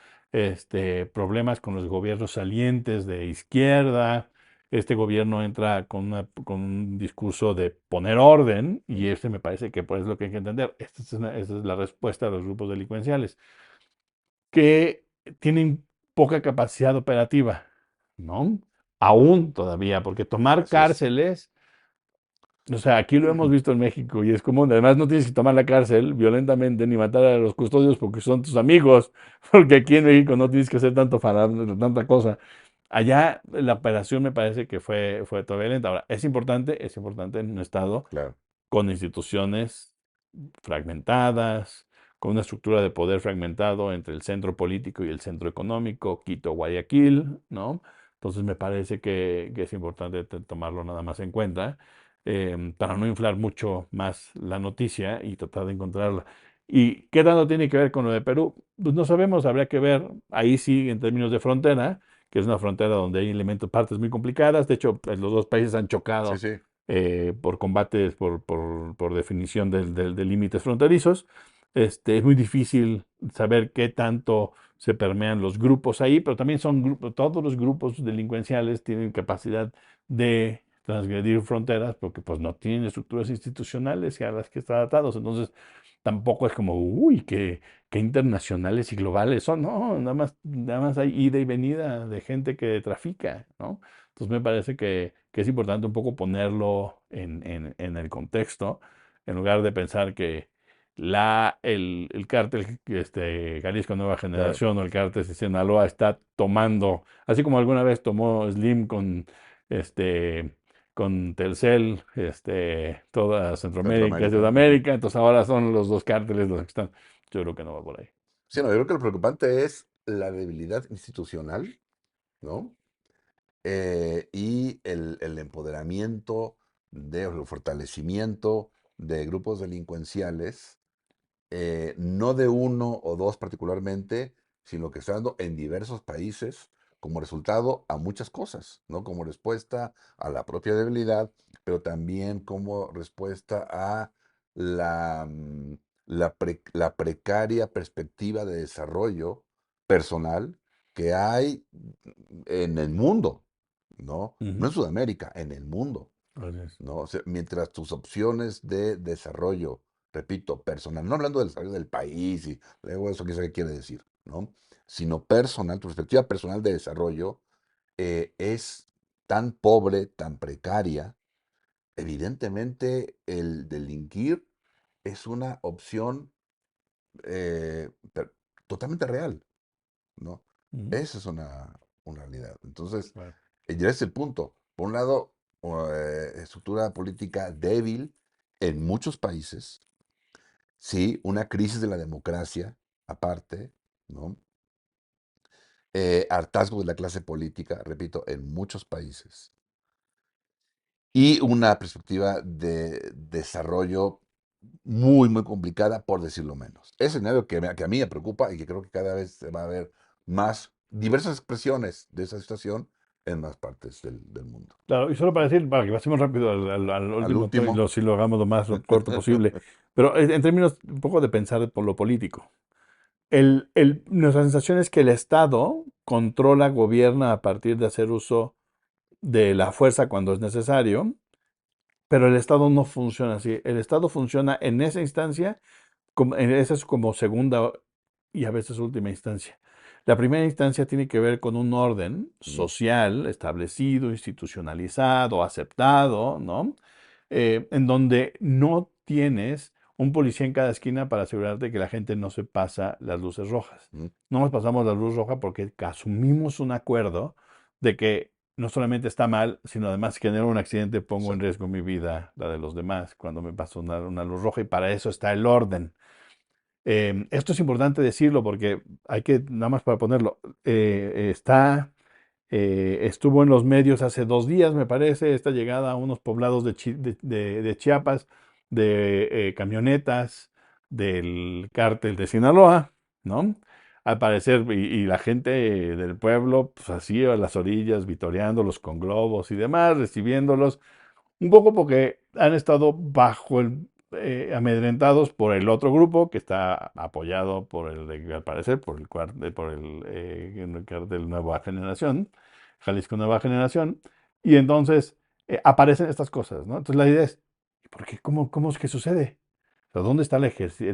Speaker 2: problemas con los gobiernos salientes de izquierda. Este gobierno entra con un discurso de poner orden y
Speaker 1: mm,
Speaker 2: este me parece que pues es lo que hay que entender. Esta es la respuesta de los grupos delincuenciales que tienen poca capacidad operativa, ¿no? Aún todavía, porque tomar
Speaker 1: así es.
Speaker 2: cárceles, o sea, aquí lo hemos visto en México y es común. Además, no tienes que tomar la cárcel violentamente ni matar a los custodios porque son tus amigos, porque aquí en México no tienes que hacer tanta cosa. Allá la operación me parece que fue todavía lenta. Ahora, es importante en un estado
Speaker 1: Claro,
Speaker 2: con instituciones fragmentadas, con una estructura de poder fragmentado entre el centro político y el centro económico, Quito, Guayaquil, ¿no? Entonces me parece que es importante tomarlo nada más en cuenta para no inflar mucho más la noticia y tratar de encontrarla. ¿Y qué tanto tiene que ver con lo de Perú? Pues no sabemos, habría que ver, ahí sí, en términos de frontera, que es una frontera donde hay elementos, partes muy complicadas. De hecho, pues, los dos países han
Speaker 1: sí,
Speaker 2: chocado
Speaker 1: sí,
Speaker 2: por combates, por definición de límites fronterizos. Es muy difícil saber qué tanto se permean los grupos ahí, pero también son grupos, todos los grupos delincuenciales tienen capacidad de transgredir fronteras porque pues no tienen estructuras institucionales a las que están atados. Entonces, tampoco es como, uy, qué internacionales y globales son. No, nada más hay ida y venida de gente que trafica, ¿no? Entonces me parece que es importante un poco ponerlo en el contexto, en lugar de pensar que el cártel Jalisco Nueva
Speaker 1: claro.
Speaker 2: Generación o el cártel de Sinaloa está tomando, así como alguna vez tomó Slim este, con Telcel, toda Centroamérica y
Speaker 1: Centroamérica. Ujú.
Speaker 2: Sudamérica, entonces ahora son los dos cárteles los que están. Yo creo que no va por ahí.
Speaker 1: Sí, no, yo creo que lo preocupante es la debilidad institucional, ¿no? Y el empoderamiento o el fortalecimiento de grupos delincuenciales, no de uno o dos particularmente, sino que está dando en diversos países como resultado a muchas cosas, ¿no? Como respuesta a la propia debilidad, pero también como respuesta a la, la precaria perspectiva de desarrollo personal que hay en el mundo, ¿no? No
Speaker 2: Ujú.
Speaker 1: en Sudamérica, en el mundo,
Speaker 2: Así es.
Speaker 1: ¿no? O sea, mientras tus opciones de desarrollo repito, personal, no hablando del desarrollo del país y luego eso qué quiere decir, ¿no? Sino personal, tu perspectiva personal de desarrollo es tan pobre, tan precaria, evidentemente el delinquir es una opción eh, per- totalmente real, ¿no?
Speaker 2: Ujú,
Speaker 1: Esa es una realidad. Entonces,
Speaker 2: claro.
Speaker 1: ya es el punto. Por un lado, estructura política débil en muchos países, sí, una crisis de la democracia aparte, ¿no? Hartazgo de la clase política, repito, en muchos países. Y una perspectiva de desarrollo muy, muy complicada, por decirlo menos. Es escenario que a mí me preocupa y que creo que cada vez se va a ver más diversas expresiones de esa situación en más partes del mundo.
Speaker 2: Claro, y solo para decir, para que pasemos rápido al
Speaker 1: Al
Speaker 2: último tema y
Speaker 1: último,
Speaker 2: si lo hagamos lo más corto posible, pero en términos un poco de pensar por lo político. Nuestra sensación es que el Estado controla, gobierna a partir de hacer uso de la fuerza cuando es necesario, pero el Estado no funciona así. El Estado funciona en esa instancia, esa es como segunda y a veces última instancia. La primera instancia tiene que ver con un orden
Speaker 1: mm,
Speaker 2: social establecido, institucionalizado, aceptado, ¿no? En donde no tienes un policía en cada esquina para asegurarte que la gente no se pasa las luces rojas.
Speaker 1: mm,
Speaker 2: No nos pasamos la luz roja porque asumimos un acuerdo de que no solamente está mal, sino además que genero un accidente, pongo en
Speaker 1: exacto.
Speaker 2: riesgo mi vida, la de los demás, cuando me paso una luz roja y para eso está el orden. Esto es importante decirlo porque hay que, nada más para ponerlo, estuvo en los medios hace 2 días, me parece, esta llegada a unos poblados de Chiapas, de camionetas del cártel de Sinaloa, ¿no? Al parecer, y la gente del pueblo, pues así a las orillas, vitoreándolos con globos y demás, recibiéndolos. Un poco porque han estado amedrentados por el otro grupo que está apoyado por al parecer, por el cártel Nueva Generación, Jalisco Nueva Generación, y entonces aparecen estas cosas, ¿no? Entonces la idea es, ¿por qué? ¿Cómo es que sucede? O sea, ¿dónde está el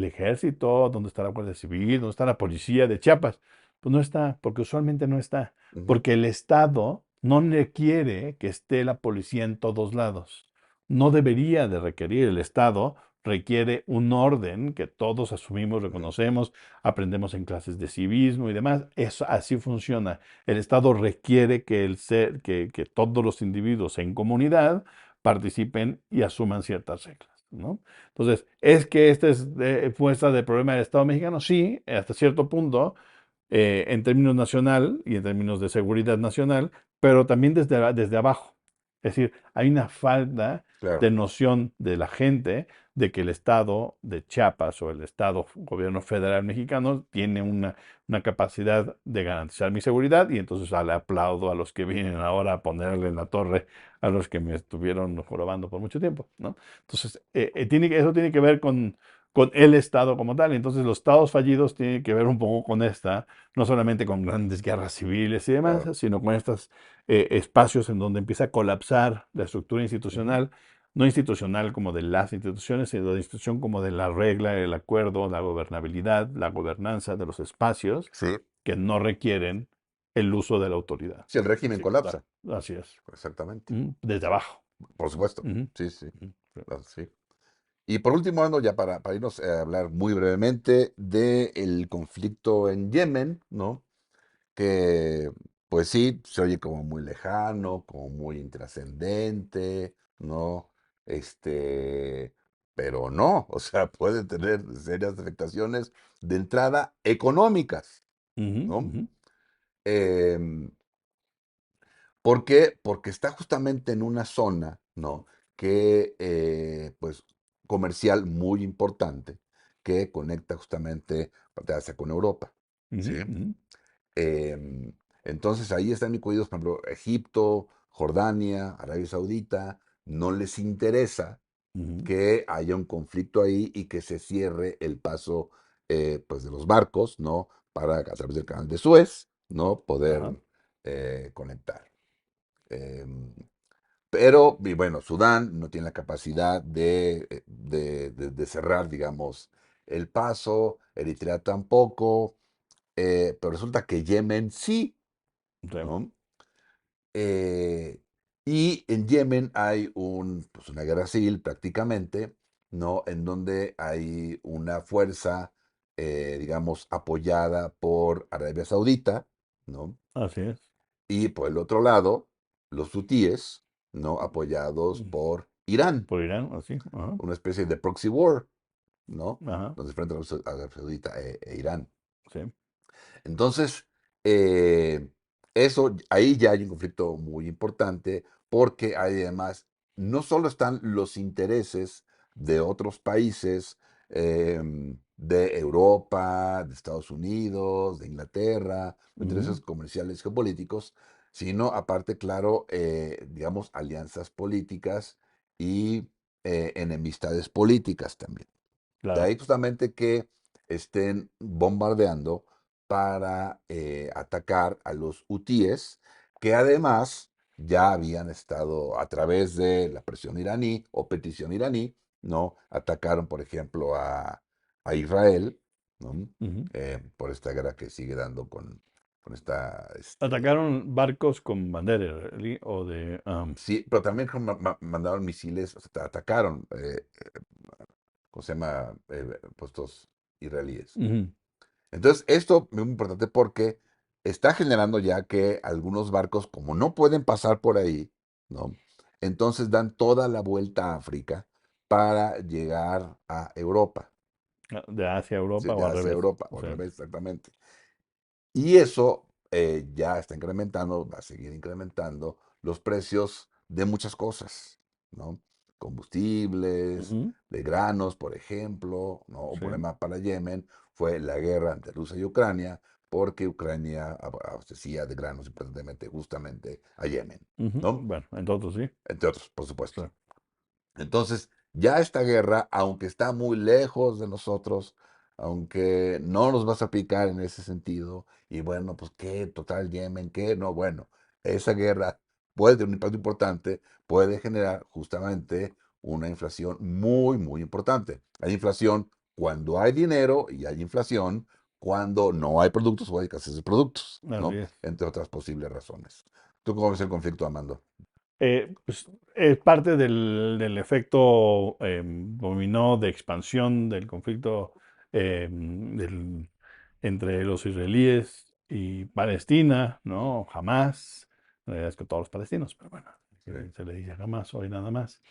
Speaker 2: ejército? ¿Dónde está la Guardia Civil? ¿Dónde está la policía de Chiapas? Pues no está, porque usualmente no está.
Speaker 1: Ujú,
Speaker 2: Porque el Estado no requiere que esté la policía en todos lados. No debería de requerir. El Estado requiere un orden que todos asumimos,
Speaker 1: ujú,
Speaker 2: reconocemos, aprendemos en clases de civismo y demás. Eso así funciona. El Estado requiere que todos los individuos en comunidad participen y asuman ciertas reglas, ¿no? Entonces, ¿es que esta es muestra del problema del Estado mexicano? Sí, hasta cierto punto, en términos nacional y en términos de seguridad nacional, pero también desde abajo. Es decir, hay una falta de
Speaker 1: claro.
Speaker 2: noción de la gente de que el Estado de Chiapas o el Estado gobierno federal mexicano tiene una capacidad de garantizar mi seguridad y entonces le aplaudo a los que vienen ahora a ponerle en la torre a los que me estuvieron jorobando por mucho tiempo, ¿no? Entonces, eso tiene que ver con el Estado como tal. Entonces, los Estados fallidos tienen que ver un poco con no solamente con grandes guerras civiles y demás,
Speaker 1: Claro.
Speaker 2: sino con estos espacios en donde empieza a colapsar la estructura
Speaker 1: Ujú,
Speaker 2: institucional, no institucional como de las instituciones, sino de la institución como de la regla, el acuerdo, la gobernabilidad, la gobernanza de los espacios
Speaker 1: sí,
Speaker 2: que no requieren el uso de la autoridad.
Speaker 1: sí, el régimen
Speaker 2: Así,
Speaker 1: colapsa.
Speaker 2: así es.
Speaker 1: Exactamente.
Speaker 2: Desde abajo.
Speaker 1: Por supuesto.
Speaker 2: Ujú,
Speaker 1: Sí, sí.
Speaker 2: ujú,
Speaker 1: Sí. Y por último, Arnold, ya para irnos a hablar muy brevemente del conflicto en Yemen, ¿no? Que, pues sí, se oye como muy lejano, como muy intrascendente, ¿no? Este, pero no, o sea, puede tener serias afectaciones de entrada económicas,
Speaker 2: ujú,
Speaker 1: ¿no?
Speaker 2: ujú,
Speaker 1: Em, ¿Por qué? Porque está justamente en una zona, ¿no? Que, pues, comercial muy importante, que conecta justamente parte de Asia con Europa,
Speaker 2: ujú,
Speaker 1: ¿sí?
Speaker 2: ujú,
Speaker 1: Em, entonces ahí están incluidos, por ejemplo, Egipto, Jordania, Arabia Saudita. No les interesa
Speaker 2: ujú.
Speaker 1: que haya un conflicto ahí y que se cierre el paso, pues, de los barcos, ¿no? Para a través del canal de Suez, ¿no? Poder
Speaker 2: Ajá.
Speaker 1: conectar. Em, Pero, y bueno, Sudán no tiene la capacidad de cerrar, digamos, el paso, Eritrea tampoco, pero resulta que Yemen sí,
Speaker 2: Sí.
Speaker 1: ¿no? Eh, y en Yemen hay pues una guerra civil prácticamente, ¿no? En donde hay una fuerza, digamos, apoyada por Arabia Saudita, ¿no?
Speaker 2: Así es.
Speaker 1: Y por el otro lado, los hutíes, ¿no? Apoyados
Speaker 2: Mm.
Speaker 1: por Irán,
Speaker 2: Por Irán, así. Ajá.
Speaker 1: una especie de proxy war, ¿no?
Speaker 2: Ajá.
Speaker 1: Donde se enfrentan a Arabia Saudita e Irán.
Speaker 2: Sí.
Speaker 1: Entonces, eh, eso, ahí ya hay un conflicto muy importante porque además no solo están los intereses de otros países, de Europa, de Estados Unidos, de Inglaterra, los intereses
Speaker 2: Ujú.
Speaker 1: comerciales geopolíticos, sino aparte, claro, digamos, alianzas políticas y enemistades políticas también. De
Speaker 2: Claro.
Speaker 1: ahí justamente que estén bombardeando para atacar a los hutíes, que además ya habían estado a través de la presión iraní o petición iraní, ¿no? Atacaron, por ejemplo, a Israel, ¿no?
Speaker 2: Ujú.
Speaker 1: Por esta guerra que sigue dando con esta,
Speaker 2: Atacaron barcos con bandera israelí o de...
Speaker 1: sí, pero también mandaron misiles, o sea, atacaron, ¿cómo se llama? Puestos israelíes.
Speaker 2: ujú.
Speaker 1: Entonces, esto es muy importante porque está generando ya que algunos barcos, como no pueden pasar por ahí, ¿no? Entonces dan toda la vuelta a África para llegar a Europa,
Speaker 2: De Asia a
Speaker 1: ¿sí?
Speaker 2: Europa o
Speaker 1: De
Speaker 2: al
Speaker 1: hacia
Speaker 2: revés.
Speaker 1: Europa,
Speaker 2: O
Speaker 1: o al
Speaker 2: sea,
Speaker 1: revés, exactamente. Y eso ya está incrementando, va a seguir incrementando los precios de muchas cosas, ¿no? Combustibles,
Speaker 2: ujú.
Speaker 1: de granos, por ejemplo, ¿no? Un
Speaker 2: Sí.
Speaker 1: problema para Yemen fue la guerra entre Rusia y Ucrania, porque Ucrania abastecía de granos importantemente justamente a Yemen,
Speaker 2: Ujú.
Speaker 1: ¿no?
Speaker 2: Bueno, entonces sí.
Speaker 1: Entre otros, por
Speaker 2: Sí.
Speaker 1: supuesto. Entonces, ya esta guerra, aunque está muy lejos de nosotros, aunque no nos vas a picar en ese sentido, y bueno, pues qué, total Yemen, qué, no, bueno, esa guerra puede tener un impacto importante, puede generar justamente una inflación muy, muy importante. Hay inflación cuando hay dinero y hay inflación cuando no hay productos o hay escasez de productos,
Speaker 2: Así
Speaker 1: ¿no?
Speaker 2: es.
Speaker 1: Entre otras posibles razones. ¿Tú cómo ves el conflicto, Amando?
Speaker 2: Pues, es parte del efecto dominó de expansión del conflicto entre los israelíes y Palestina, ¿no? Hamas, en realidad es que todos los palestinos, pero bueno,
Speaker 1: Sí.
Speaker 2: se le dice Hamas hoy nada más.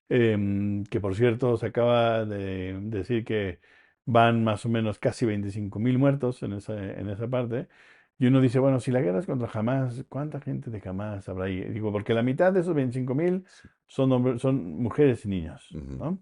Speaker 2: Que por cierto se acaba de decir que van más o menos casi 25.000 muertos en esa parte. Y uno dice, bueno, si la guerra es contra Hamas, ¿cuánta gente de Hamas habrá ahí? Digo, porque la mitad de esos 25.000
Speaker 1: Sí.
Speaker 2: son mujeres y niños,
Speaker 1: Ujú,
Speaker 2: ¿no?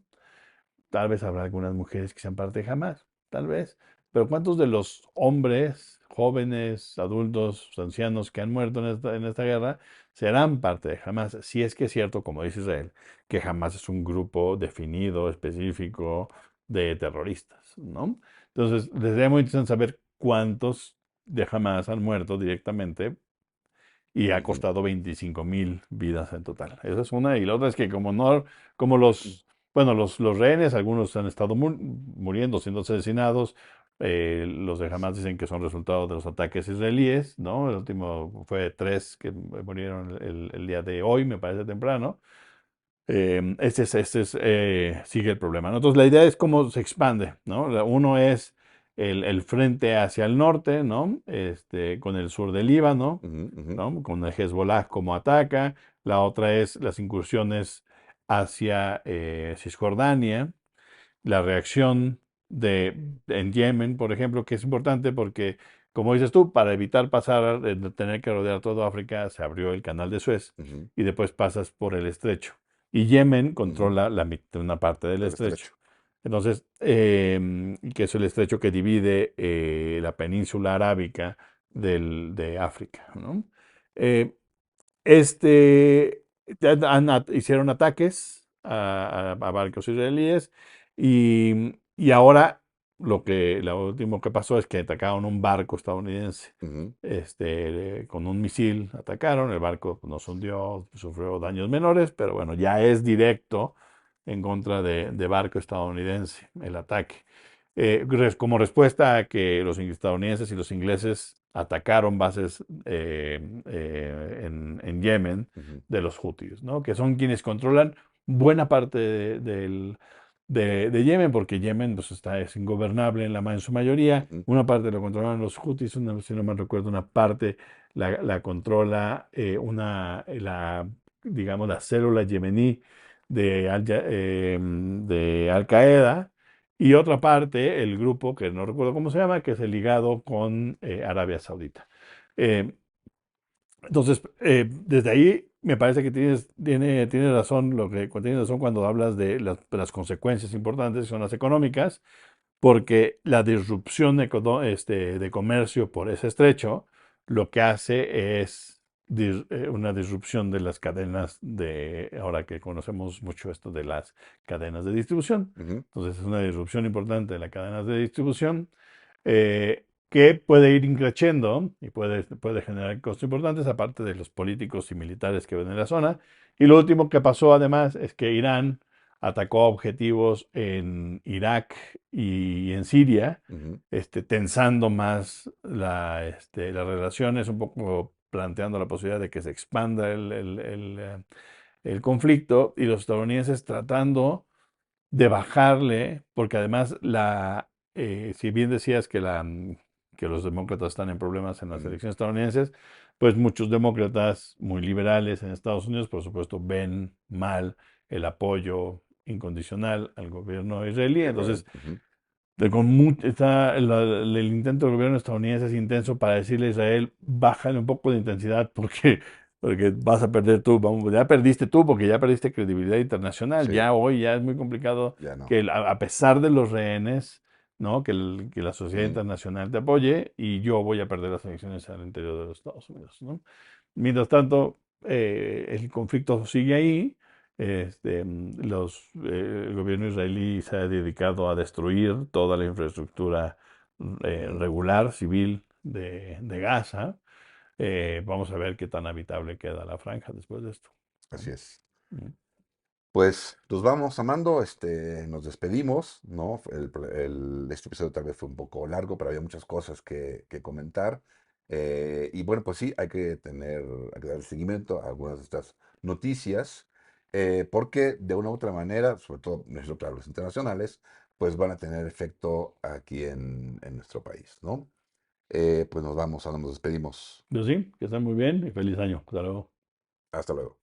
Speaker 2: Tal vez habrá algunas mujeres que sean parte de Hamas, tal vez. Pero ¿cuántos de los hombres, jóvenes, adultos, ancianos que han muerto en esta guerra serán parte de Hamas? Si es que es cierto, como dice Israel, que Hamas es un grupo definido, específico de terroristas, ¿no? Entonces, les sería muy interesante saber cuántos de Hamas han muerto directamente y ha
Speaker 1: ujú,
Speaker 2: costado 25.000 vidas en total. Esa es una. Y la otra es que como no, como bueno, los rehenes, algunos han estado muriendo, siendo asesinados. Los de Hamas dicen que son resultado de los ataques israelíes, ¿no? El último fue 3 que murieron el día de hoy, me parece temprano. Sigue el problema, ¿no? Entonces la idea es cómo se expande, ¿no? Uno es el frente hacia el norte, ¿no? Con el sur del Líbano,
Speaker 1: ujú, ujú,
Speaker 2: ¿no? Con el Hezbollah como ataca. La otra es las incursiones hacia Cisjordania, la reacción en Yemen, por ejemplo, que es importante porque, como dices tú, para evitar pasar, de tener que rodear toda África, se abrió el canal de Suez
Speaker 1: ujú,
Speaker 2: y después pasas por el estrecho. Y Yemen
Speaker 1: ujú.
Speaker 2: controla una parte del
Speaker 1: El
Speaker 2: estrecho.
Speaker 1: estrecho.
Speaker 2: Entonces, que es el estrecho que divide la península arábica de África, ¿no? Eh, este, hicieron ataques a barcos israelíes y ahora lo último que pasó es que atacaron un barco estadounidense.
Speaker 1: Ujú,
Speaker 2: Con un misil atacaron, el barco no se hundió, sufrió daños menores, pero bueno, ya es directo en contra de barco estadounidense el ataque. Como respuesta a que los estadounidenses y los ingleses atacaron bases en Yemen
Speaker 1: ujú,
Speaker 2: de los hutis, ¿no? Que son quienes controlan buena parte de Yemen, porque Yemen pues, es ingobernable en su mayoría.
Speaker 1: ujú,
Speaker 2: Una parte lo controlan los hutis, si no me recuerdo, una parte la controla digamos, la célula yemení de Al Qaeda, y otra parte, el grupo, que no recuerdo cómo se llama, que es el ligado con Arabia Saudita. Eh, entonces, desde ahí me parece que tienes razón, tienes razón cuando hablas de las consecuencias importantes, que son las económicas, porque la disrupción de comercio por ese estrecho lo que hace es una disrupción de las cadenas ahora que conocemos mucho esto de las cadenas de distribución.
Speaker 1: ujú,
Speaker 2: Entonces es una disrupción importante de las cadenas de distribución que puede ir increciendo y puede generar costos importantes, aparte de los políticos y militares que ven en la zona. Y lo último que pasó además es que Irán atacó objetivos en Irak y en Siria,
Speaker 1: ujú,
Speaker 2: tensando más las relaciones, un poco planteando la posibilidad de que se expanda el conflicto, y los estadounidenses tratando de bajarle, porque además si bien decías que los demócratas están en problemas en las
Speaker 1: ujú,
Speaker 2: elecciones estadounidenses, pues muchos demócratas muy liberales en Estados Unidos, por supuesto, ven mal el apoyo incondicional al gobierno israelí.
Speaker 1: Israel,
Speaker 2: Entonces,
Speaker 1: ujú,
Speaker 2: el intento del gobierno estadounidense es intenso para decirle a Israel, bájale un poco de intensidad porque vas a perder tú, vamos, ya perdiste tú porque ya perdiste credibilidad internacional,
Speaker 1: sí,
Speaker 2: ya hoy ya es muy complicado
Speaker 1: ya no.
Speaker 2: que a pesar de los rehenes, ¿no? Que la sociedad
Speaker 1: Ujú,
Speaker 2: internacional te apoye, y yo voy a perder las elecciones al interior de los Estados Unidos, ¿no? Mientras tanto, el conflicto sigue ahí. El gobierno israelí se ha dedicado a destruir toda la infraestructura
Speaker 1: ujú,
Speaker 2: regular, civil de Gaza. Vamos a ver qué tan habitable queda la franja después de esto, ¿no?
Speaker 1: así es.
Speaker 2: Mm.
Speaker 1: Pues nos vamos, Amando, nos despedimos, ¿no? Este episodio tal vez fue un poco largo, pero había muchas cosas que comentar. Y bueno, pues sí, hay que dar seguimiento a algunas de estas noticias, porque de una u otra manera, sobre todo, necesito claro, los internacionales, pues van a tener efecto aquí en nuestro país, ¿no? Pues nos vamos, nos despedimos.
Speaker 2: Pero sí, que estén muy bien y feliz año. Hasta luego.
Speaker 1: Hasta luego.